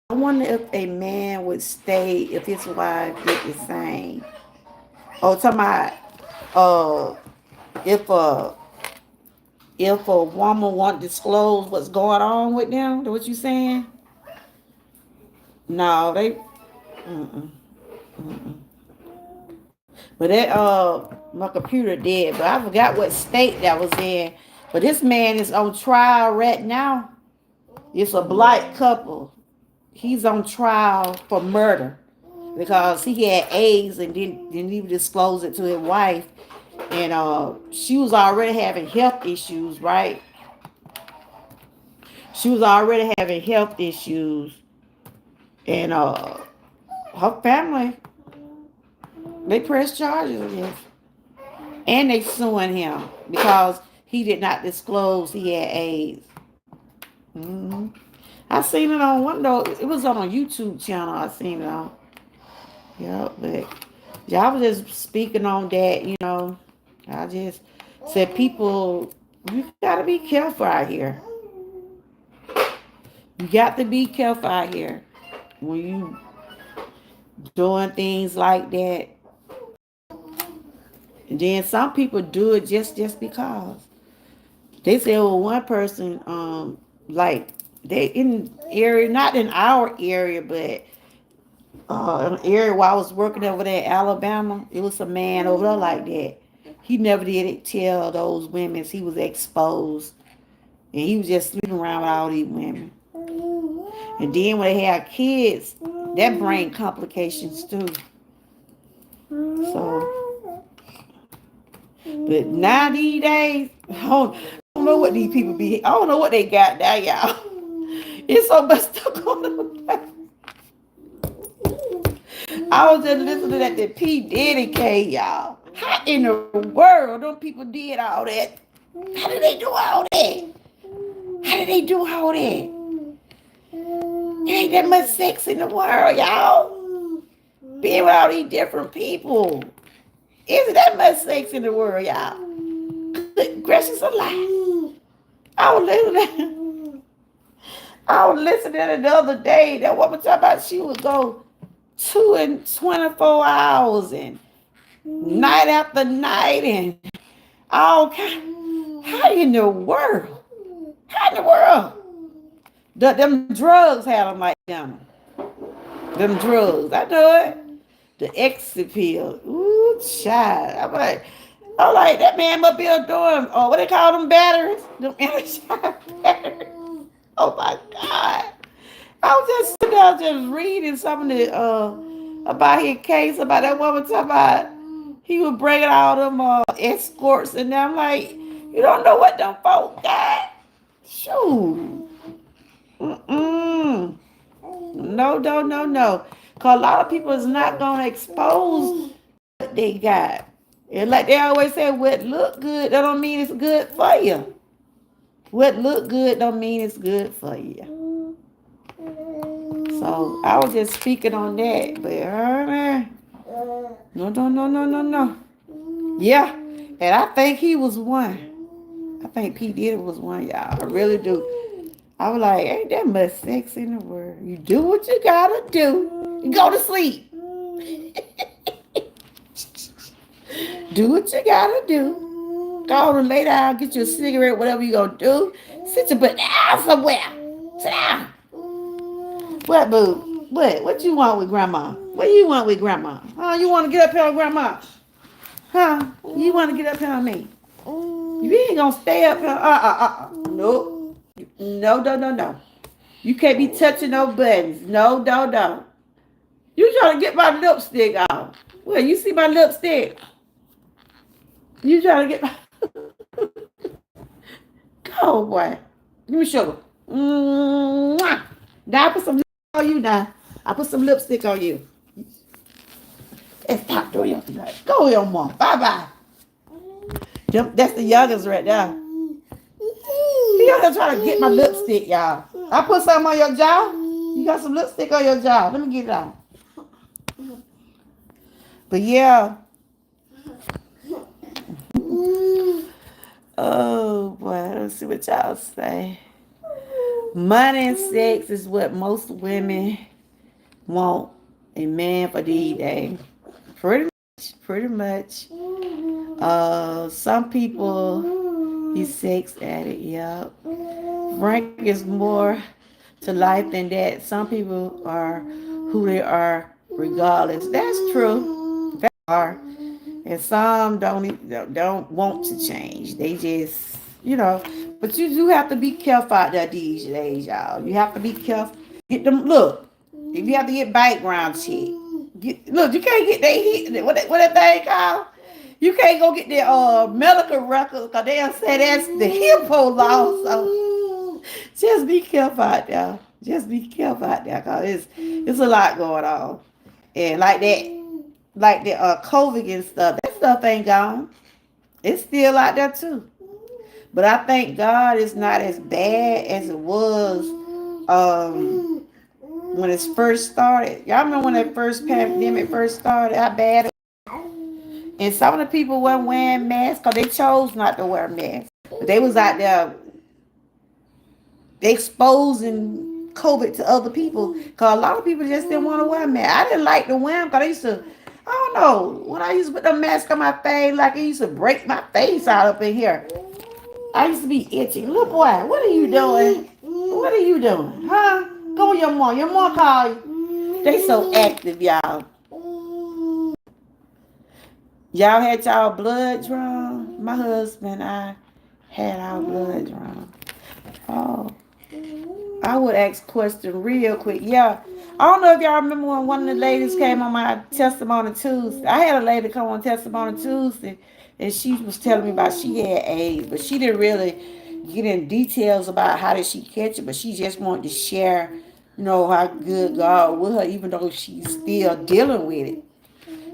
I wonder if a man would stay if his wife did the same. Oh, talking about uh, if a if a woman want to disclose what's going on with them, what you saying? No, they. Mm-mm, mm-mm. But that my computer did, but I forgot what state that was in. But this man is on trial right now. It's a black couple. He's on trial for murder because he had AIDS and didn't even disclose it to his wife. And she was already having health issues, right? She was already having health issues, and her family they pressed charges against, and they suing him because he did not disclose he had AIDS. hmm I seen it on one though. It was on a YouTube channel. I seen it on. Yeah, but y'all was just speaking on that. I just said people, you gotta be careful out here. You got to be careful out here when you doing things like that. And then some people do it just because. They say, well, one person, like they in area, not in our area, but an area where I was working over there in Alabama, it was a man over there like that. He never did it tell those women he was exposed, and he was just sleeping around with all these women. And then when they have kids, that bring complications too. So, but now these days, I don't know what these people be. I don't know what they got now, y'all. It's so much stuff going on. I was just listening to that P Diddy case, y'all. How in the world them people did all that? How did they do all that? How did they do all that? There ain't that much sex in the world, y'all. Being with all these different people. Isn't that much sex in the world, y'all? Good gracious alive. I was listening. I was listening the other day. That woman talking about she would go 2 and 24 hours and night after night and all kind. How in the world? How in the world? Them drugs had them like them. Them drugs. I know it. The exit pill. Ooh, child. I'm like, that man must be doing, what they call them batteries? Them energized batteries. Oh my God. I was just sitting there just reading some of the, about his case, about that woman talking about he was bringing all them escorts, and I'm like, you don't know what them folk got? Shoot. Mm-mm. No, no, no, no. Because a lot of people is not going to expose what they got. And like they always say, what look good, that don't mean it's good for you. What look good don't mean it's good for you. So I was just speaking on that. But no, no, no, no, no, no. Yeah. And I think he was one. I think P. Diddy was one, y'all. I really do. I was like, ain't that much sex in the world? You do what you gotta do. You go to sleep. Do what you gotta do. Go on and lay down, get you a cigarette, whatever you gonna do. Sit your butt down somewhere. Sit down. What, boo? What you want with grandma? What you want with grandma? Oh, you want to get up here on grandma? Huh? You want to get up here on me? You ain't gonna stay up here. Nope. No, no, no, no. You can't be touching no buttons. No, no, no. You trying to get my lipstick off. Well, you see my lipstick. You trying to get go, boy. Give me sugar. Mwah. Now I put some lipstick on you now. I put some lipstick on you. And stop doing your thing. Go, your mom. Bye-bye. Yep, that's the youngest right there. He out there trying to get my lipstick, y'all. I put something on your jaw. You got some lipstick on your jaw. Let me get it out. But yeah. Oh boy, let's see what y'all say. Money and sex is what most women want a man for these days. Pretty much. Some people be sex addict, yep. Frank is more to life than that. Some people are who they are regardless. That's true. They are. And some don't want to change. They just, but you do have to be careful out there these days, y'all. You have to be careful. Get them, look, if you have to get background check. Look, you can't get what that thing called? You can't go get their medical records because they'll say that's the HIPAA law. So just be careful out there. Just be careful out there because it's a lot going on. And like the COVID and stuff, that stuff ain't gone. It's still out there too. But I thank God it's not as bad as it was when it first started. Y'all remember when that first pandemic first started, how bad it was? And some of the people weren't wearing masks because they chose not to wear masks. But they was out there exposing COVID to other people because a lot of people just didn't want to wear masks. I didn't like to wear them because I used to, I don't know, when I used to put the mask on my face, like it used to break my face out up in here. I used to be itchy. Little boy, what are you doing? What are you doing? Huh? Go with your mom. Your mom call you. They so active, y'all. Y'all had y'all blood drawn? My husband and I had our blood drawn. Oh. I would ask a question real quick. Yeah. I don't know if y'all remember when one of the ladies came on my Testimony Tuesday. I had a lady come on Testimony Tuesday, and she was telling me about she had AIDS, but she didn't really get in details about how did she catch it, but she just wanted to share, how good God was with her, even though she's still dealing with it.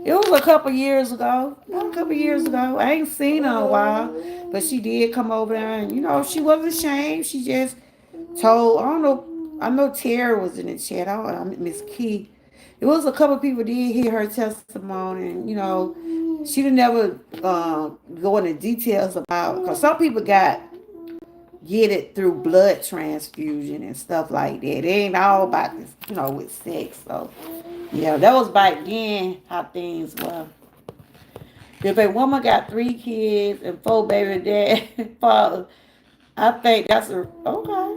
It was a couple years ago. I ain't seen her in a while, but she did come over there, and she wasn't ashamed. She just told, I know Tara was in the chat. I don't know, Miss Key. It was a couple people did hear her testimony, and she didn't ever go into details about, because some people get it through blood transfusion and stuff like that. It ain't all about this, with sex. So yeah, that was back then how things were. If a woman got 3 kids and 4 baby dad fathers, I think that's okay.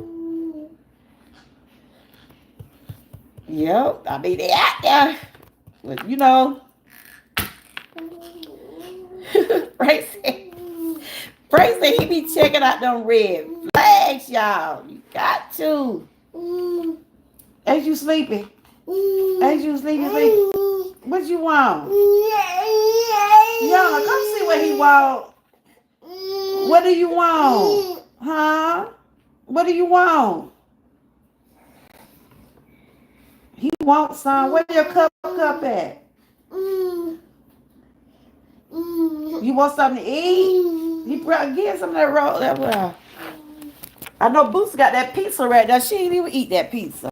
Yep, I mean they out there, but Frank said he be checking out them red flags, y'all. You got to. As you sleepy, sleep. What you want? Young, come see what he want. What do you want? Huh? What do you want? He wants some. Where your cup at? You want something to eat? He probably get some of that roll. That well. I know Boots got that pizza right there. She ain't even eat that pizza.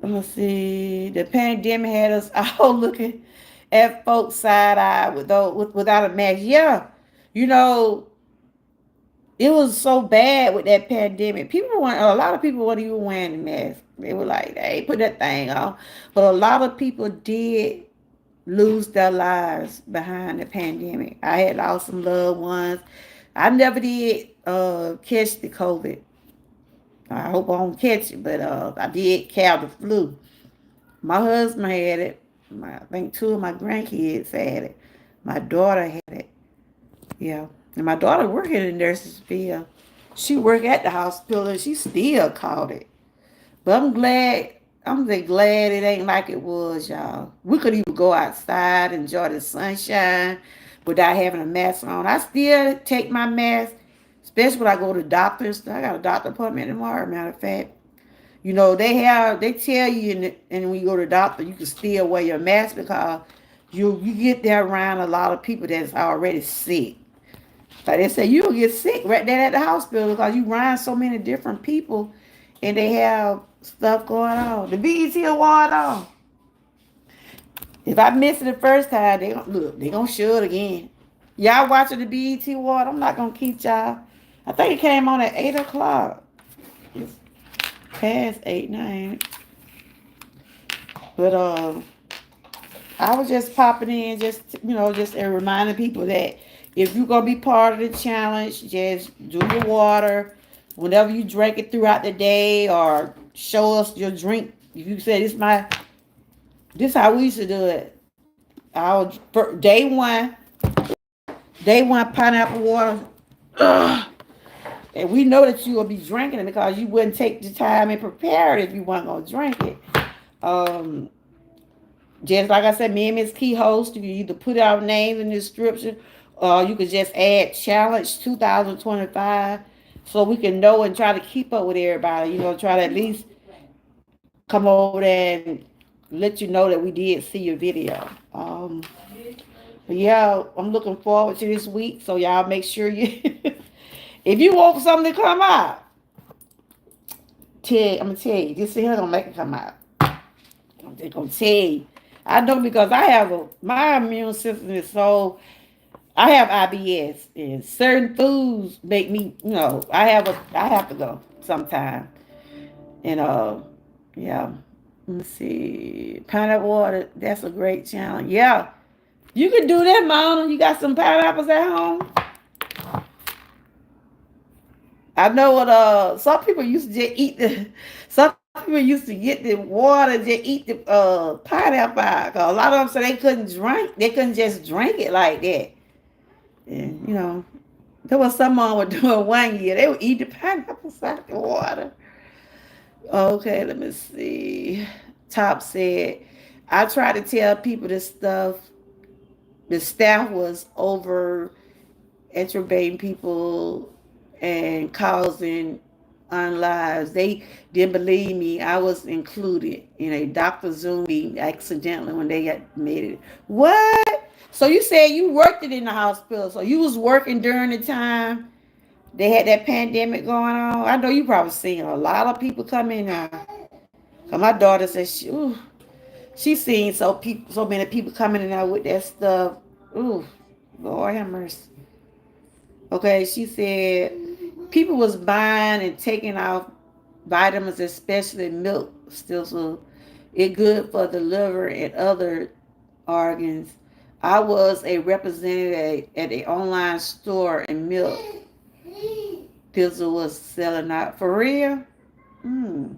Let's see. The pandemic had us all looking at folks side eye without a mask. Yeah, it was so bad with that pandemic. A lot of people weren't even wearing the mask. They were like, they put that thing on. But a lot of people did lose their lives behind the pandemic. I had lost some loved ones. I never did catch the COVID. I hope I don't catch it, but I did catch the flu. My husband had it. I think 2 of my grandkids had it. My daughter had it. Yeah. And my daughter working in nurse's field. She worked at the hospital and she still caught it. But I'm glad I'm just glad it ain't like it was, y'all. We could even go outside, enjoy the sunshine without having a mask on. I still take my mask, especially when I go to doctors. I got a doctor appointment tomorrow, matter of fact. They tell you, and when you go to the doctor, you can still wear your mask because you get there around a lot of people that's already sick. Like they say, you'll get sick right there at the hospital because you around so many different people, and they have stuff going on. The BET award on. If I miss it the first time, they gonna show it again. Y'all watching the BET award? I'm not gonna keep y'all. I think it came on at 8 o'clock. It's past 8, 9. But I was just popping in, just reminding people that if you're gonna be part of the challenge, just do your water. Whenever you drink it throughout the day, or show us your drink. If you say this how we used to do it. Our day one pineapple water, and we know that you will be drinking it because you wouldn't take the time and prepare it if you weren't gonna drink it. Um, Just like I said, me and Miss Key host, you can either put our names in the description or you could just add challenge 2025 so we can know and try to keep up with everybody. Try to at least come over there and let you know that we did see your video. But yeah, I'm looking forward to this week. So y'all make sure if you want something to come out, I'm gonna tell you, this here gonna make it come out. I'm just gonna tell you. I know because my immune system is so. I have IBS, and certain foods make me. I have to go sometime. And yeah. Let me see. Pineapple water. That's a great challenge. Yeah, you can do that, Mona. You got some pineapples at home. I know what some people used to just eat the some people used to get the water, just eat the pineapple out. 'Cause a lot of them said they couldn't just drink it like that. And there was someone would do it one year. They would eat the pineapples out the water. Okay, let me see. Top said, I try to tell people this stuff. The staff was over intubating people and causing unlives. They didn't believe me. I was included in a Dr. Zoom meeting accidentally when they got made it. What? So you said you worked it in the hospital. So you was working during the time they had that pandemic going on. I know you probably seen a lot of people come in now. Cause my daughter said she seen so many people coming in there with that stuff. Ooh, Lord have mercy. Okay, she said people was buying and taking out vitamins, especially milk, still so it good for the liver and other organs. I was a representative at an online store and milk Thistle was selling out for real. Mm.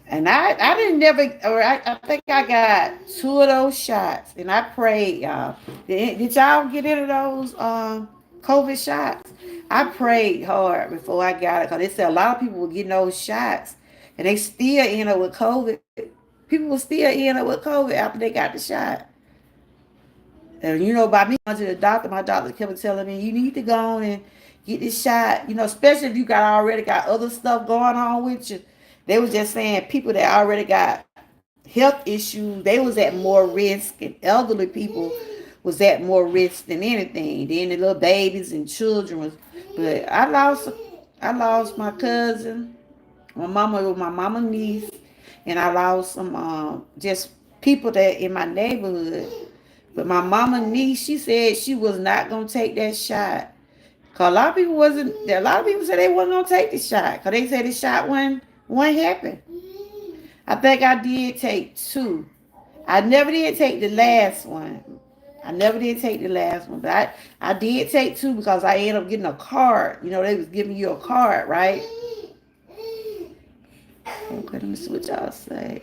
And I didn't never, or I think I got 2 of those shots, and I prayed, y'all. Did y'all get any of those COVID shots? I prayed hard before I got it because they said a lot of people were getting those shots, and they still end up with COVID. People will still end up with COVID after they got the shot. And by me going to the doctor, my doctor kept telling me you need to go on and get this shot. Especially if you already got other stuff going on with you. They was just saying people that already got health issues, they was at more risk, and elderly people was at more risk than anything. Then the little babies and children was. But I lost my cousin, my mama niece, and I lost some just people that in my neighborhood. But my mama niece, she said she was not gonna take that shot. Cause a lot of people wasn't. A lot of people said they wasn't gonna take the shot. Cause they said the shot one happened. I think I did take 2. I never did take the last one. But I did take 2 because I ended up getting a card. They was giving you a card, right? Okay, let me see what y'all say.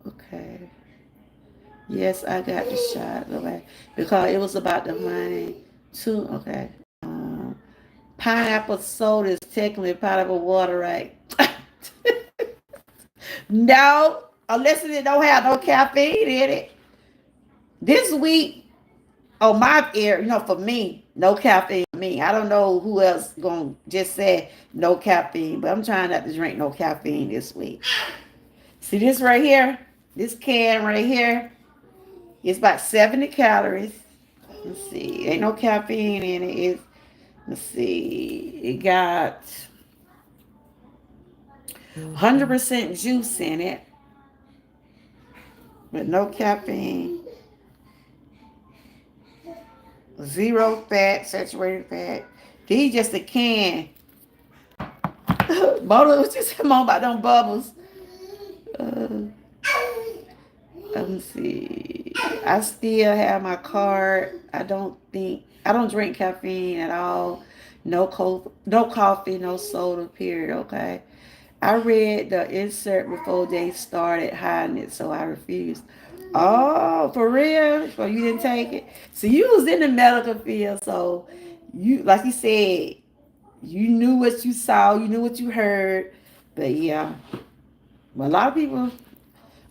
Okay. Yes, I got the shot. Okay. Because it was about the money too. Okay. Pineapple soda is technically pineapple water, right? No, unless it don't have no caffeine in it. This week, on my ear, for me, no caffeine for me. I don't know who else gonna just say no caffeine, but I'm trying not to drink no caffeine this week. See this right here? This can right here, it's about 70 calories. Let's see. Ain't no caffeine in it. Let's see. It got 100% juice in it, but no caffeine. Zero fat, saturated fat. These just a can. Mona was just come on about them bubbles. Uh, let me see. I still have my card. I don't drink caffeine at all. No coffee, no soda. Period. Okay. I read the insert before they started hiding it, so I refused. Oh, for real? So you didn't take it? So you was in the medical field, so you, like you said, you knew what you saw, you knew what you heard. But yeah, a lot of people,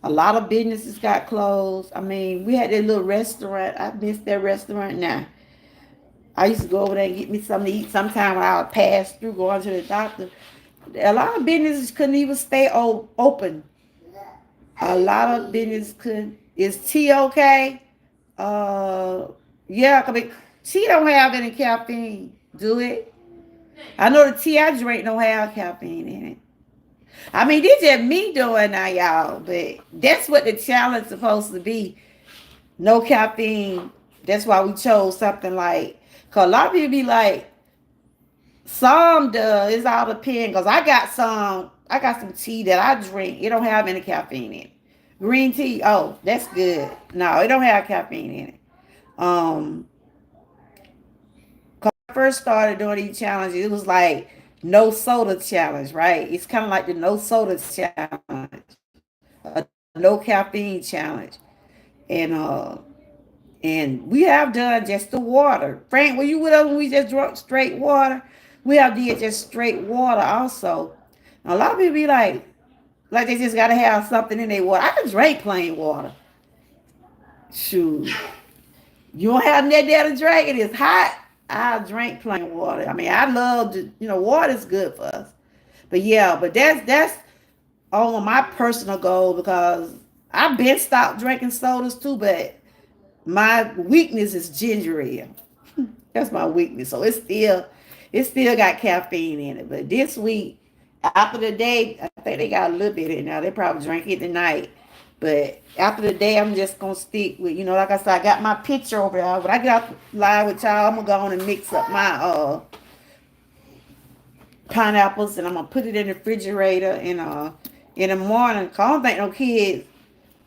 a lot of businesses got closed. I mean, we had that little restaurant. I miss that restaurant now. I used to go over there and get me something to eat sometime when I would pass through going to the doctor. A lot of businesses couldn't even stay open. A lot of businesses couldn't. Is tea okay? Uh, yeah, I mean, tea don't have any caffeine, do it? I know the tea I drink don't have caffeine in it. I mean, this just me doing now, y'all, but that's what the challenge is supposed to be. No caffeine. That's why we chose something like, because a lot of people be like, some does, it's all depend, because I got some tea that I drink. It don't have any caffeine in it. Green tea, oh, that's good. No, it don't have caffeine in it. Um, I first started doing these challenges, it was like no soda challenge, right? It's kind of like the no soda challenge, a no caffeine challenge, and we have done just the water. Frank, were you with us when we just drank straight water? We have did just straight water also. A lot of people be like they just gotta have something in their water. I can drink plain water. Shoot. You don't have nothing there to drink. It is hot. I drink plain water. I mean, I love water is good for us. But yeah, but that's on my personal goal because I've been stopped drinking sodas too, but my weakness is ginger ale. That's my weakness. So it still got caffeine in it. But this week, after the day, I think they got a little bit in now. They probably drink it tonight. But after the day, I'm just gonna stick with, like I said, I got my picture over there. When I get out live with y'all, I'm gonna go on and mix up my pineapples and I'm gonna put it in the refrigerator and in the morning. 'Cause I don't think no kids,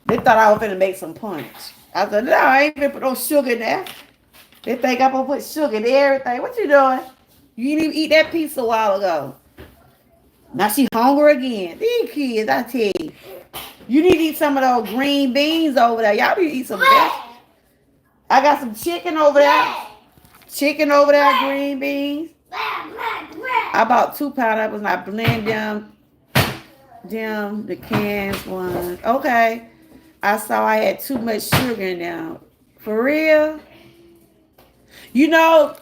they thought I was gonna make some punch. I said, no, I ain't gonna put no sugar in there. They think I'm gonna put sugar in everything. What you doing? You didn't even eat that pizza a while ago. Now she hungry again. These kids, I tell you. You need to eat some of those green beans over there. Y'all need to eat some vegetables. I got some chicken over there. Chicken over there, green beans. I bought 2 pineapples and I blend the cans ones. Okay. I saw I had too much sugar in them. For real?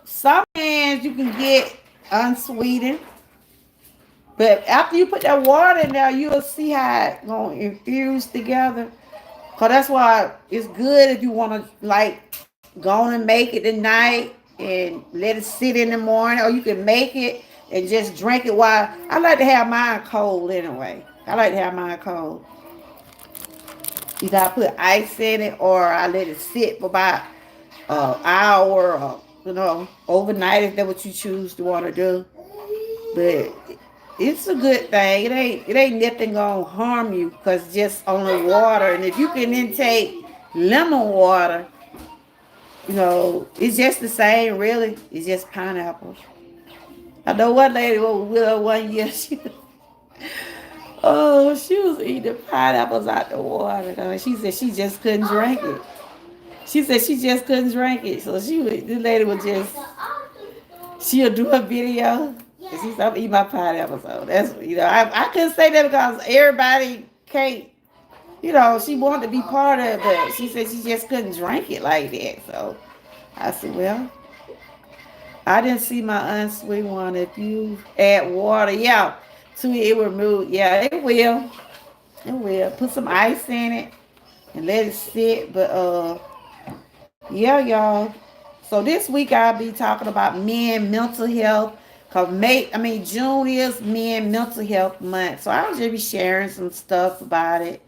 Some cans you can get unsweetened. But after you put that water in there, you'll see how it's going to infuse together. Because that's why it's good if you want to, go on and make it tonight and let it sit in the morning. Or you can make it and just drink it while. I like to have mine cold anyway. I like to have mine cold. Either I put ice in it or I let it sit for about an hour or, overnight if that's what you choose to want to do. But it's a good thing. It ain't nothing gonna harm you because it's just only water. And if you can intake lemon water, it's just the same really. It's just pineapples. I know one lady was with her one year. She was eating the pineapples out the water. She said she just couldn't drink it. She said she just couldn't drink it. So this lady would she'll do a video She said, I'm eating my pineapple. So that's, I couldn't say that because everybody can't, she wanted to be part of it, but she said she just couldn't drink it like that. So I said, well, I didn't see my unsweet one. If you add water, yeah, to it, it will remove. Yeah, it will. It will. Put some ice in it and let it sit. But yeah, y'all. So this week I'll be talking about men mental health. Cause June is men mental health month. So I'll just be sharing some stuff about it.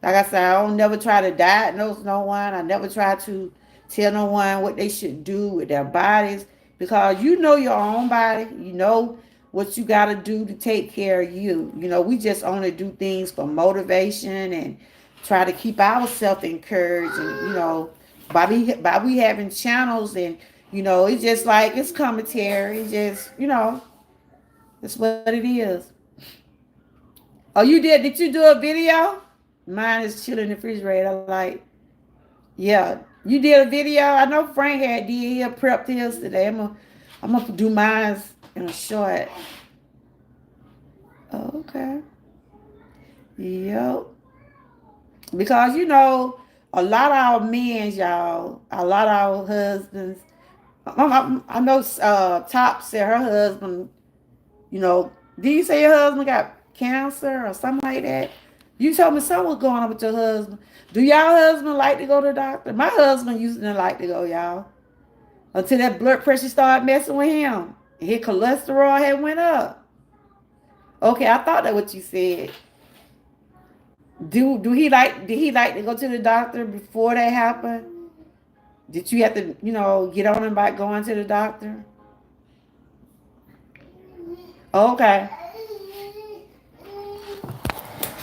Like I said, I don't never try to diagnose no one. I never try to tell no one what they should do with their bodies because you know your own body. You know what you got to do to take care of you. We just only do things for motivation and try to keep ourselves encouraged. And, by we having channels and, it's just like it's commentary. It's just, it's what it is. Oh, you did? Did you do a video? Mine is chilling in the refrigerator. Like, yeah, you did a video. I know Frank did. He prepped his today. I'm gonna do mine in a short. Oh, okay. Yep. Because a lot of our men, y'all, a lot of our husbands. I know. Top said her husband. Did you say your husband got cancer or something like that? You told me something was going on with your husband. Do y'all husband like to go to the doctor? My husband used to like to go, y'all. Until that blood pressure started messing with him. His cholesterol had went up. Okay, I thought that what you said. Did he like to go to the doctor before that happened? Did you have to, get on him about going to the doctor? Okay.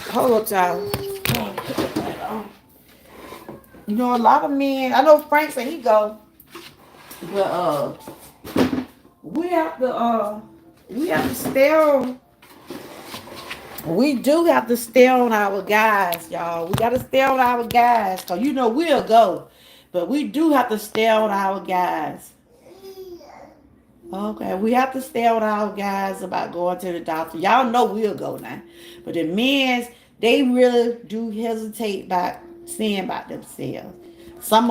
Hold up, child. A lot of men. I know Frank said he go, but we have to stay on. We do have to stay on our guys, y'all. We got to stay on our guys, cause we'll go, but we do have to stay on our guys. Okay, we have to stay on our guys about going to the doctor. Y'all know we'll go now, but the men's they really do hesitate about saying about themselves. Some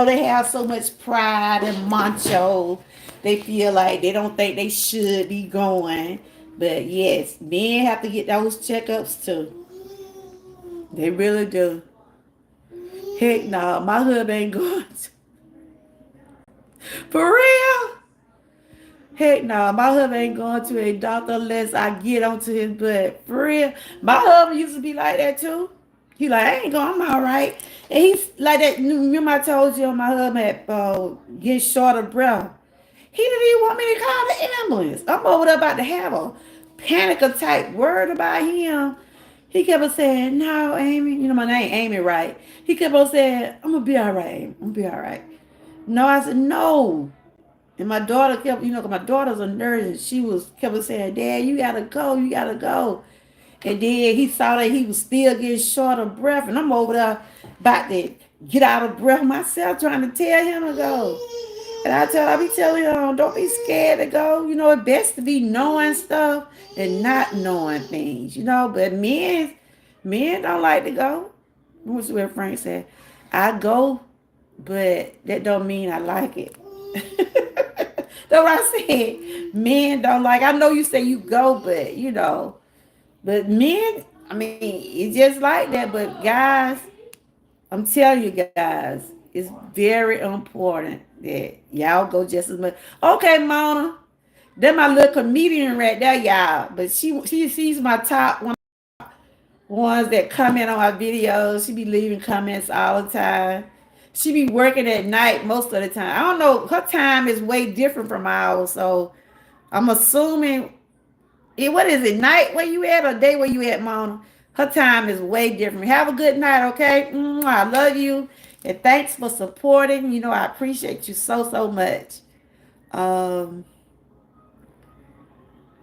they have so much pride and macho. They feel like they don't think they should be going. But yes, men have to get those checkups too. They really do. Heck no, my husband ain't going to. For real? Heck no, my husband ain't going to a doctor unless I get onto his butt. For real. My husband used to be like that too. He like, I ain't going, I'm all right. And he's like that. Remember I told you my husband had get short of breath. He didn't even want me to call the ambulance. I'm over there about to have a panic attack. Word about him. He kept on saying, no, Amy. My name Amy, right? He kept on saying, I'm going to be all right, Amy. I'm going to be all right. No, I said, no. And my daughter kept, 'cause my daughter's a nurse, and she kept on saying, Dad, you got to go. You got to go. And then he saw that he was still getting short of breath. And I'm over there about to get out of breath myself, trying to tell him to go. And I be telling him, don't be scared to go. It's best to be knowing stuff than not knowing things, But men don't like to go. What's what Frank said? I go, but that don't mean I like it. That's what I said. Men don't like. I know you say you go, but men, it's just like that. But guys, I'm telling you guys, it's very important that y'all go just as much. Okay, Mona, that's my little comedian right there, y'all. But she's my top ones that comment on our videos. She be leaving comments all the time. She be working at night most of the time. I don't know. Her time is way different from ours, so I'm assuming. What is it? Night where you at or day where you at, Mona? Her time is way different. Have a good night, okay? I love you. And thanks for supporting. I appreciate you so much. Um,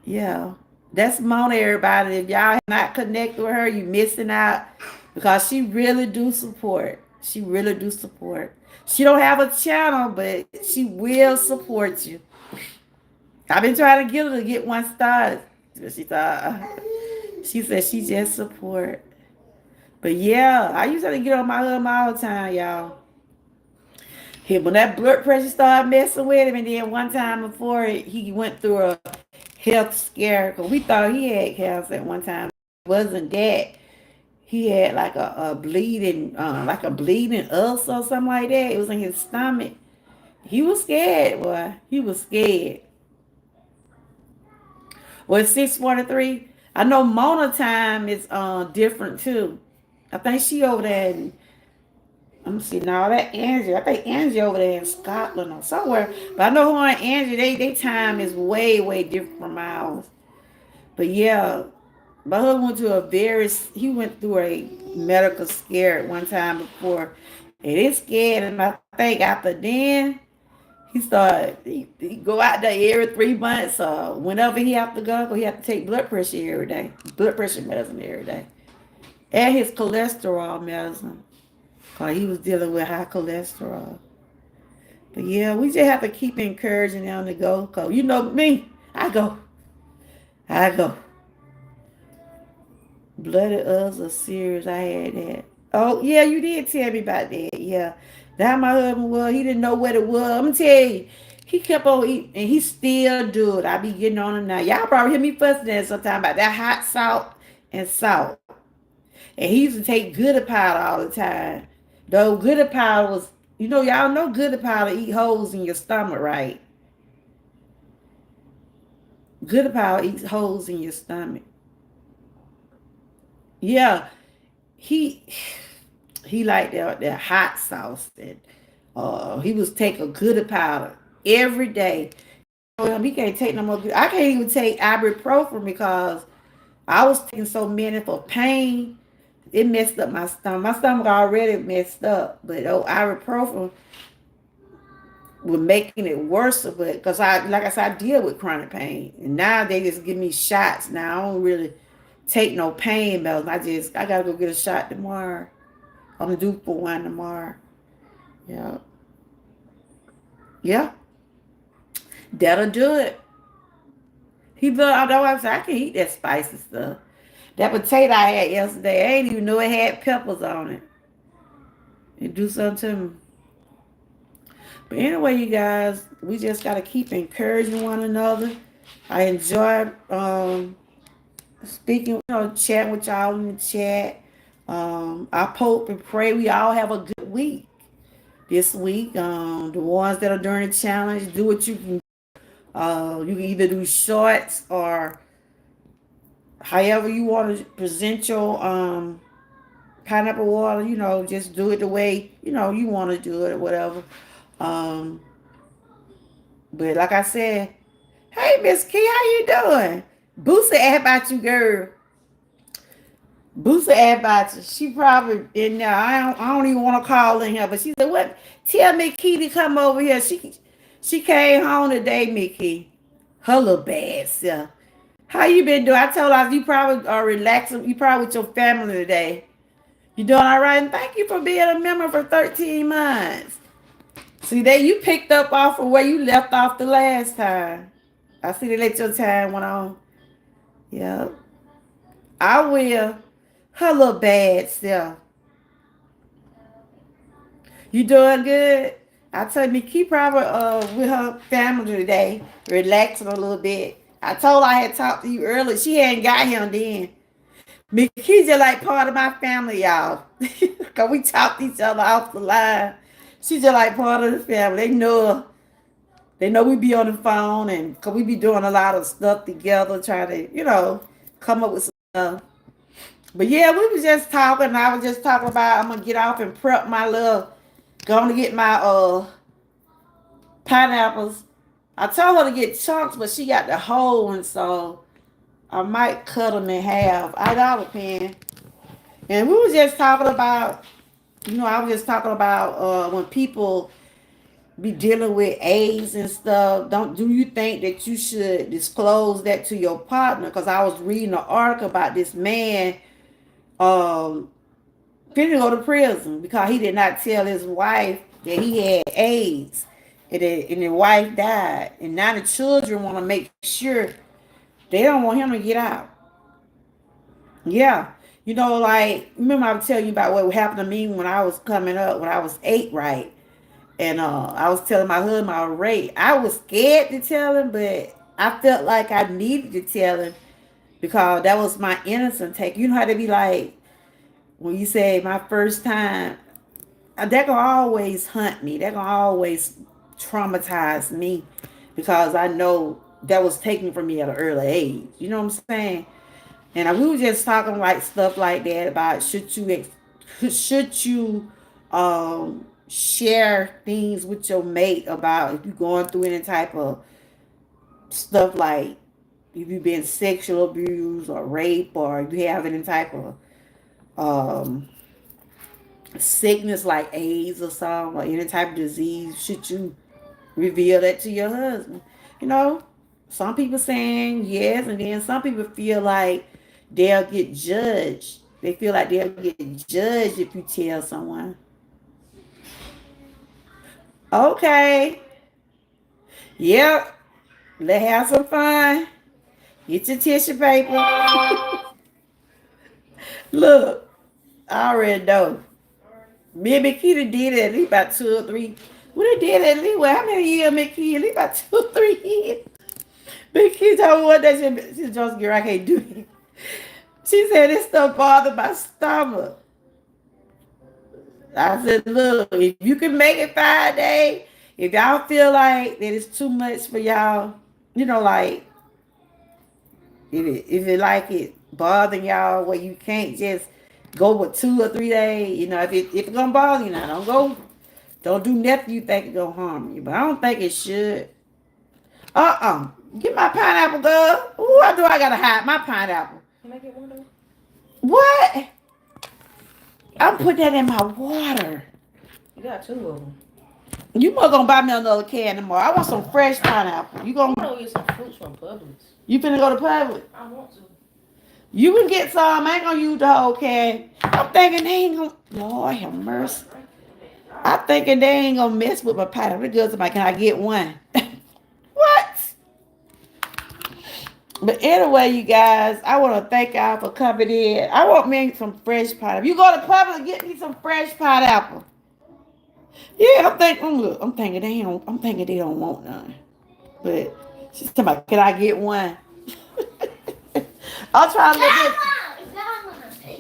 yeah. That's Mona, everybody. If y'all not connected with her, you missing out. Because she really do support. She really do support. She don't have a channel, but she will support you. I've been trying to get her to get one started. But she said she just support. But yeah, I used to get on my husband all the time, y'all. When that blood pressure started messing with him, and then one time before he went through a health scare, because we thought he had cancer at one time. It wasn't that. He had like a bleeding, like a bleeding ulcer or something like that. It was in his stomach. He was scared, boy. He was scared. Well, it's 6:43. I know Mona time is different too. I think she over there in, let me see, now that Angie, I think Angie over there in Scotland or somewhere. But I know her and Angie, they time is way, way different from ours. But yeah, my husband went to he went through a medical scare at one time before. And it scared him. I think after then, he go out there every 3 months or whenever he have to go, he have to take blood pressure every day. Blood pressure medicine every day. And his cholesterol medicine. Cause he was dealing with high cholesterol. But yeah, we just have to keep encouraging them to go. Cause you know me, I go. I go. Blooded ulcer serious. I had that. Oh yeah, you did tell me about that. Yeah, that my husband was. He didn't know what it was. I'm gonna tell you, he kept on eating, and he still do it. I be getting on him now. Y'all probably hear me fussing at sometime about that hot salt and salt. And he used to take Goody powder all the time. Though Goody powder was, y'all know Goody powder eat holes in your stomach, right? Goody powder eats holes in your stomach. Yeah, he he liked that hot sauce, and he was taking Goody powder every day. He can't take no more. I can't even take ibuprofen because I was taking so many for pain. It messed up my stomach. My stomach already messed up, but ibuprofen was making it worse. But because like I said, I deal with chronic pain, and now they just give me shots. Now I don't really take no pain medicine. I gotta go get a shot tomorrow. I'm due for one tomorrow. Yeah, yeah, that'll do it. I know I can eat that spicy stuff. That potato I had yesterday, I didn't even know it had peppers on it. It do something to me. But anyway, you guys, we just gotta keep encouraging one another. I enjoy speaking, chatting with y'all in the chat. I hope and pray we all have a good week this week. The ones that are during the challenge, do what you can. You can either do shorts or however you want to present your pineapple water. Just do it the way you want to do it or whatever. Um, but like I said, hey Miss Key, how you doing? Boosa asked about you, girl. Boosa asked about you. She probably in there. I don't even want to call in here, but she said, "What? Tell Mickey to come over here." She came home today, Mickey. Her little bad self. How you been doing? I told her you probably are relaxing. You probably with your family today. You doing all right? And thank you for being a member for 13 months. See, you picked up off of where you left off the last time. I see they let your time went on. Yep. I will. Her little bad self. You doing good? I told Nikki probably with her family today, relaxing a little bit. I told her I had talked to you earlier. She hadn't got him then. Mickey's just like part of my family, y'all. Cause we talked to each other off the line. She's just like part of the family. They know her. They know we be on the phone, and cause we be doing a lot of stuff together, trying to, come up with some stuff. But yeah, we was just talking. I was just talking about I'm gonna get off and prep my little, going to get my pineapples. I told her to get chunks, but she got the whole one, so I might cut them in half. I got a pen. And we was just talking about, I was just talking about when people be dealing with AIDS and stuff. Do you think that you should disclose that to your partner? Because I was reading an article about this man finna go to prison because he did not tell his wife that he had AIDS. And the wife died. And now the children want to make sure they don't want him to get out. Yeah. Like, remember I was telling you about what happened to me when I was coming up, when I was 8, right? And I was telling my husband I was raped. I was scared to tell him, but I felt like I needed to tell him because that was my innocent take. You know how to be like, when you say my first time, they're going to always hunt me. They're going to always traumatize me because I know that was taken from me at an early age. You know what I'm saying? And we were just talking like stuff like that about should you share things with your mate about if you're going through any type of stuff like if you've been sexual abuse or rape or if you have any type of um, sickness like AIDS or something or any type of disease, should you reveal that to your husband? You know, some people saying yes, and then some people feel like they'll get judged. They feel like they'll get judged if you tell someone. Okay, yep, let's have some fun. Get your tissue paper. Look, I already know. Me and Makita did it at least about 2 or 3. We did it at least, well, how many years, Makita? At least about 2 or 3 years. Makita told me one day, she just, girl, I can't do it. She said, this stuff bothered my stomach. I said, look, if you can make it 5 days, if y'all feel like that it's too much for y'all, like, if it like it bothering y'all where you can't just go with 2 or 3 days, if it's gonna bother you now, don't do nothing you think it's gonna harm you. But I don't think it should. Get my pineapple, girl. Why do I gotta hide my pineapple? Can I get one though? What? I'm putting that in my water. You got 2 of them. You must gonna buy me another can tomorrow. I want some fresh pineapple. You I'm gonna? gonna get some fruits from Publix. You finna go to Publix? I want to. You can get some. I ain't gonna use the whole can. I'm thinking they ain't gonna. Lord have mercy. I'm thinking they ain't gonna mess with my pineapple. The girls are like, can I get one? What? But anyway, you guys, I want to thank y'all for coming in. I want me some fresh pineapple. You go to Publix, get me some fresh pineapple. Yeah, I'm thinking they don't want none. But she's talking about, can I get one? I'll try to look at.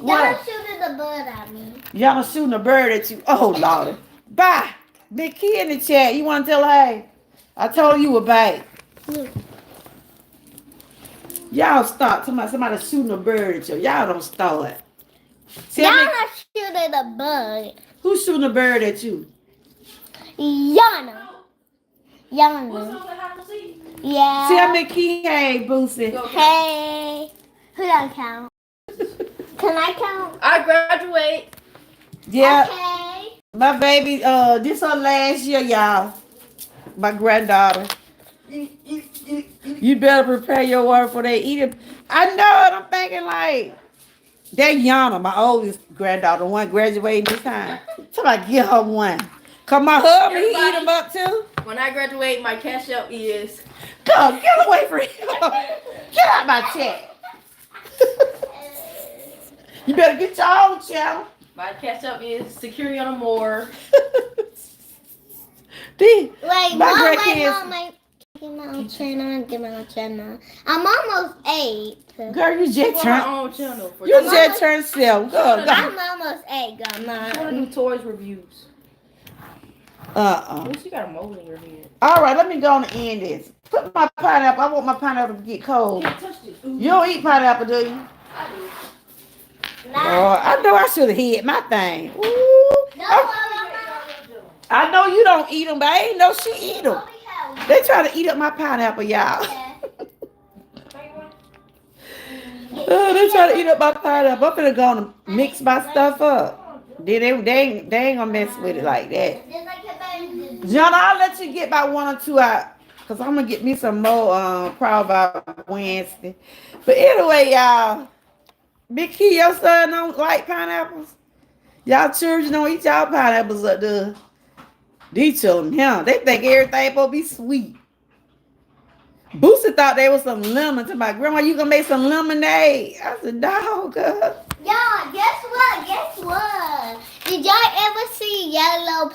Y'all shooting the bird at me. Y'all shooting a bird at you. Oh, Lord. Bye. Big Key in the chat. You want to tell her, hey, I told you a bite. Y'all stop. Somebody shooting a bird at you. Y'all don't start. Y'all not shooting a bird. Who's shooting a bird at you? Yana. Yeah. Tell me, Key, hey, Boosie. Hey. Who don't count? Can I count? I graduate. Yeah. Okay. My baby, this her last year, y'all. My granddaughter. You better prepare your water for they eat it. I know it. I'm thinking like that Yana, my oldest granddaughter, one graduating this time. So I get her one. Cause my husband, he eat them up too. When I graduate, my cash up is. Come, get away from him. Get out my chat. You better get your own channel. My cash up is security on a moor. Wait, my Mom, give my own channel. I'm almost 8. Girl, you just my turned. own channel. You just turned 7. Go. I'm almost 8, girl. I want to do toys reviews. She got a mole in your head. All right, let me go on and end this. Put my pineapple. I want my pineapple to get cold. Can't touch it. You don't eat pineapple, do you? I do. Oh, I know I should have hit my thing. Ooh. I know you don't eat them, but I ain't know she eat them. They try to eat up my pineapple, y'all. They try to eat up my pineapple. I'm finna go and mix my stuff up. Then they ain't gonna mess with it like that. John, I'll let you get about 1 or 2 out. Because I'm gonna get me some more probably about Wednesday. But anyway, y'all. Big Key, your son don't like pineapples? Y'all children don't eat y'all pineapples up there. These children, yeah, they think everything supposed to be sweet. Boosie thought they was some lemon. To my grandma, you gonna make some lemonade? I said, dog. Y'all, guess what? Guess what? Did y'all ever see yellow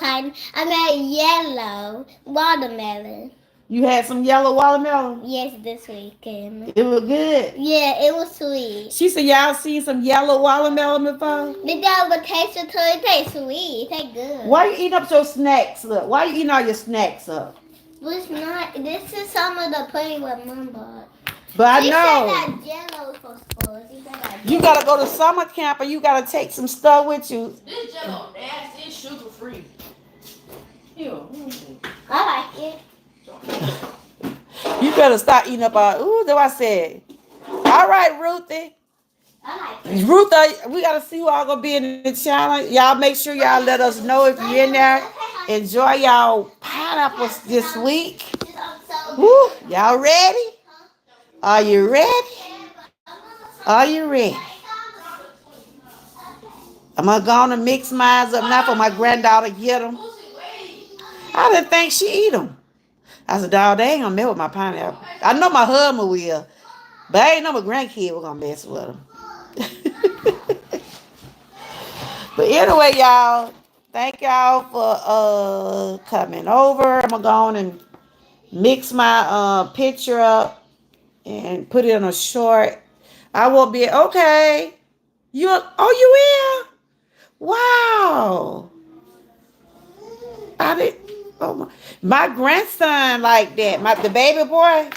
watermelon? You had some yellow watermelon? Yes, this weekend. It was good. Yeah, it was sweet. She said, y'all seen some yellow watermelon before? Did y'all ever taste it? It tastes sweet. It tastes good. Why you eating up your snacks? Look, why you eating all your snacks up? But it's not. This is some of the pudding what Mom bought. But I She know. said that Jello for spoiled. You gotta go to summer camp and you gotta take some stuff with you. This Jello nasty. It's sugar free. Ew. I like it. You better start eating up all. Ooh, that's what I said. All right, Ruthie. I like it. Ruth, we gotta see who all gonna be in the challenge. Y'all make sure y'all let us know if you're in there. Enjoy y'all pineapples this week. Woo, y'all ready? Are you ready? Are you ready? I'm gonna go on and mix mine up now for my granddaughter to get them. I didn't think she eat them. I said, dog, they ain't gonna mess with my pineapple. I know my husband will, but I ain't know my grandkid was gonna mess with them. But anyway, y'all, thank y'all for coming over. I'm gonna go on and mix my picture up and put it in a short. I won't be okay. You will? Wow. I did. Oh my grandson like that. The baby boy.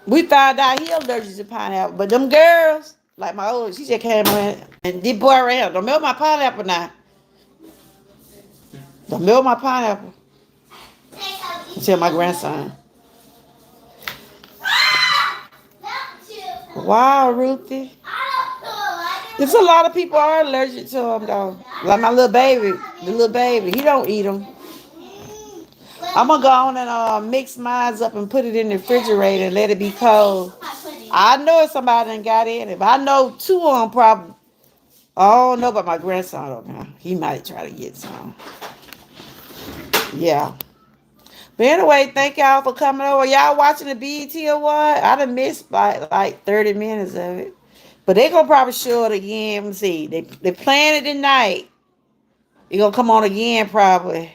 We found out he allergic to pineapple, but them girls, like my old, she just came in and this boy around. Don't milk my pineapple now. Don't milk my pineapple. Tell my grandson. Wow, Ruthie. There's a lot of people are allergic to them though. Like my little baby, he don't eat them. I'm gonna go on and mix mine up and put it in the refrigerator and let it be cold. I know if somebody done got in it, but I know two of them probably. I don't know about my grandson though now. He might try to get some. Yeah. But anyway, thank y'all for coming over. Y'all watching the BET Award? I done missed like 30 minutes of it. But they gonna probably show it again. Let me see. They playing it tonight. It gonna come on again probably.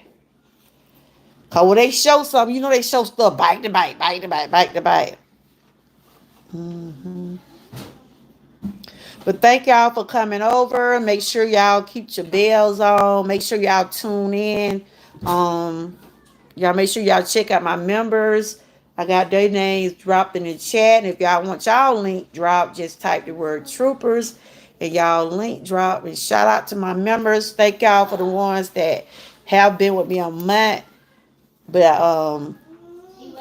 Cause when they show something, you know they show stuff bite to bite, bite to bite, bite to bite. But thank y'all for coming over. Make sure y'all keep your bells on. Make sure y'all tune in. Y'all make sure y'all check out my members. I got their names dropped in the chat. And if y'all want y'all link dropped, just type the word troopers and y'all link drop. And shout out to my members. Thank y'all for the ones that have been with me a month. But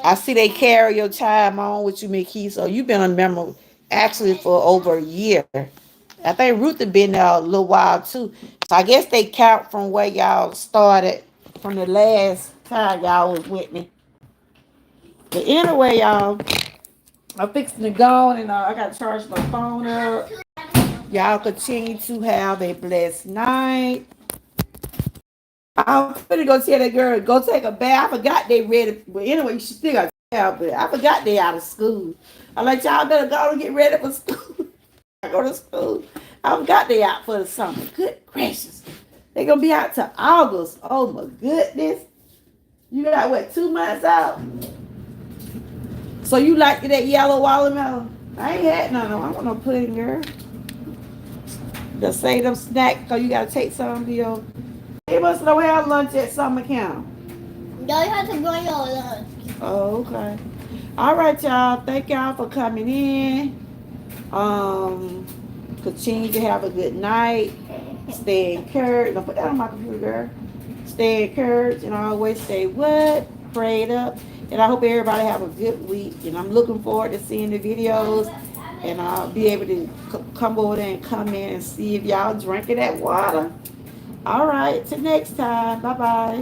I see they carry your time on with you, Mickey. So you've been a member actually for over a year. I think Ruth has been there a little while too. So I guess they count from where y'all started from the last time y'all was with me. But anyway, y'all, I'm fixing to go and I got to charge my phone up. Y'all continue to have a blessed night. I'm finna go tell that girl, go take a bath. I forgot they ready. But anyway, she still got to bath, but I forgot they out of school. I'm like, y'all better go and get ready for school. I go to school. I forgot they out for the summer. Good gracious. They gonna be out till August. Oh my goodness. You got what, 2 months out? So you like that yellow watermelon? I ain't had none of them. I want no pudding, girl. Just say them snacks because you got to take some to your... They must don't have lunch at summer camp. Y'all have to bring your lunch. Oh, okay. All right, y'all. Thank y'all for coming in. Continue to have a good night. Stay encouraged. Don't put that on my computer, girl. Stay encouraged and always stay what? Prayed up. And I hope everybody have a good week. And I'm looking forward to seeing the videos. And I'll be able to come over there and come in and see if y'all drinking that water. All right. Till next time. Bye-bye.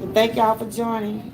And thank y'all for joining.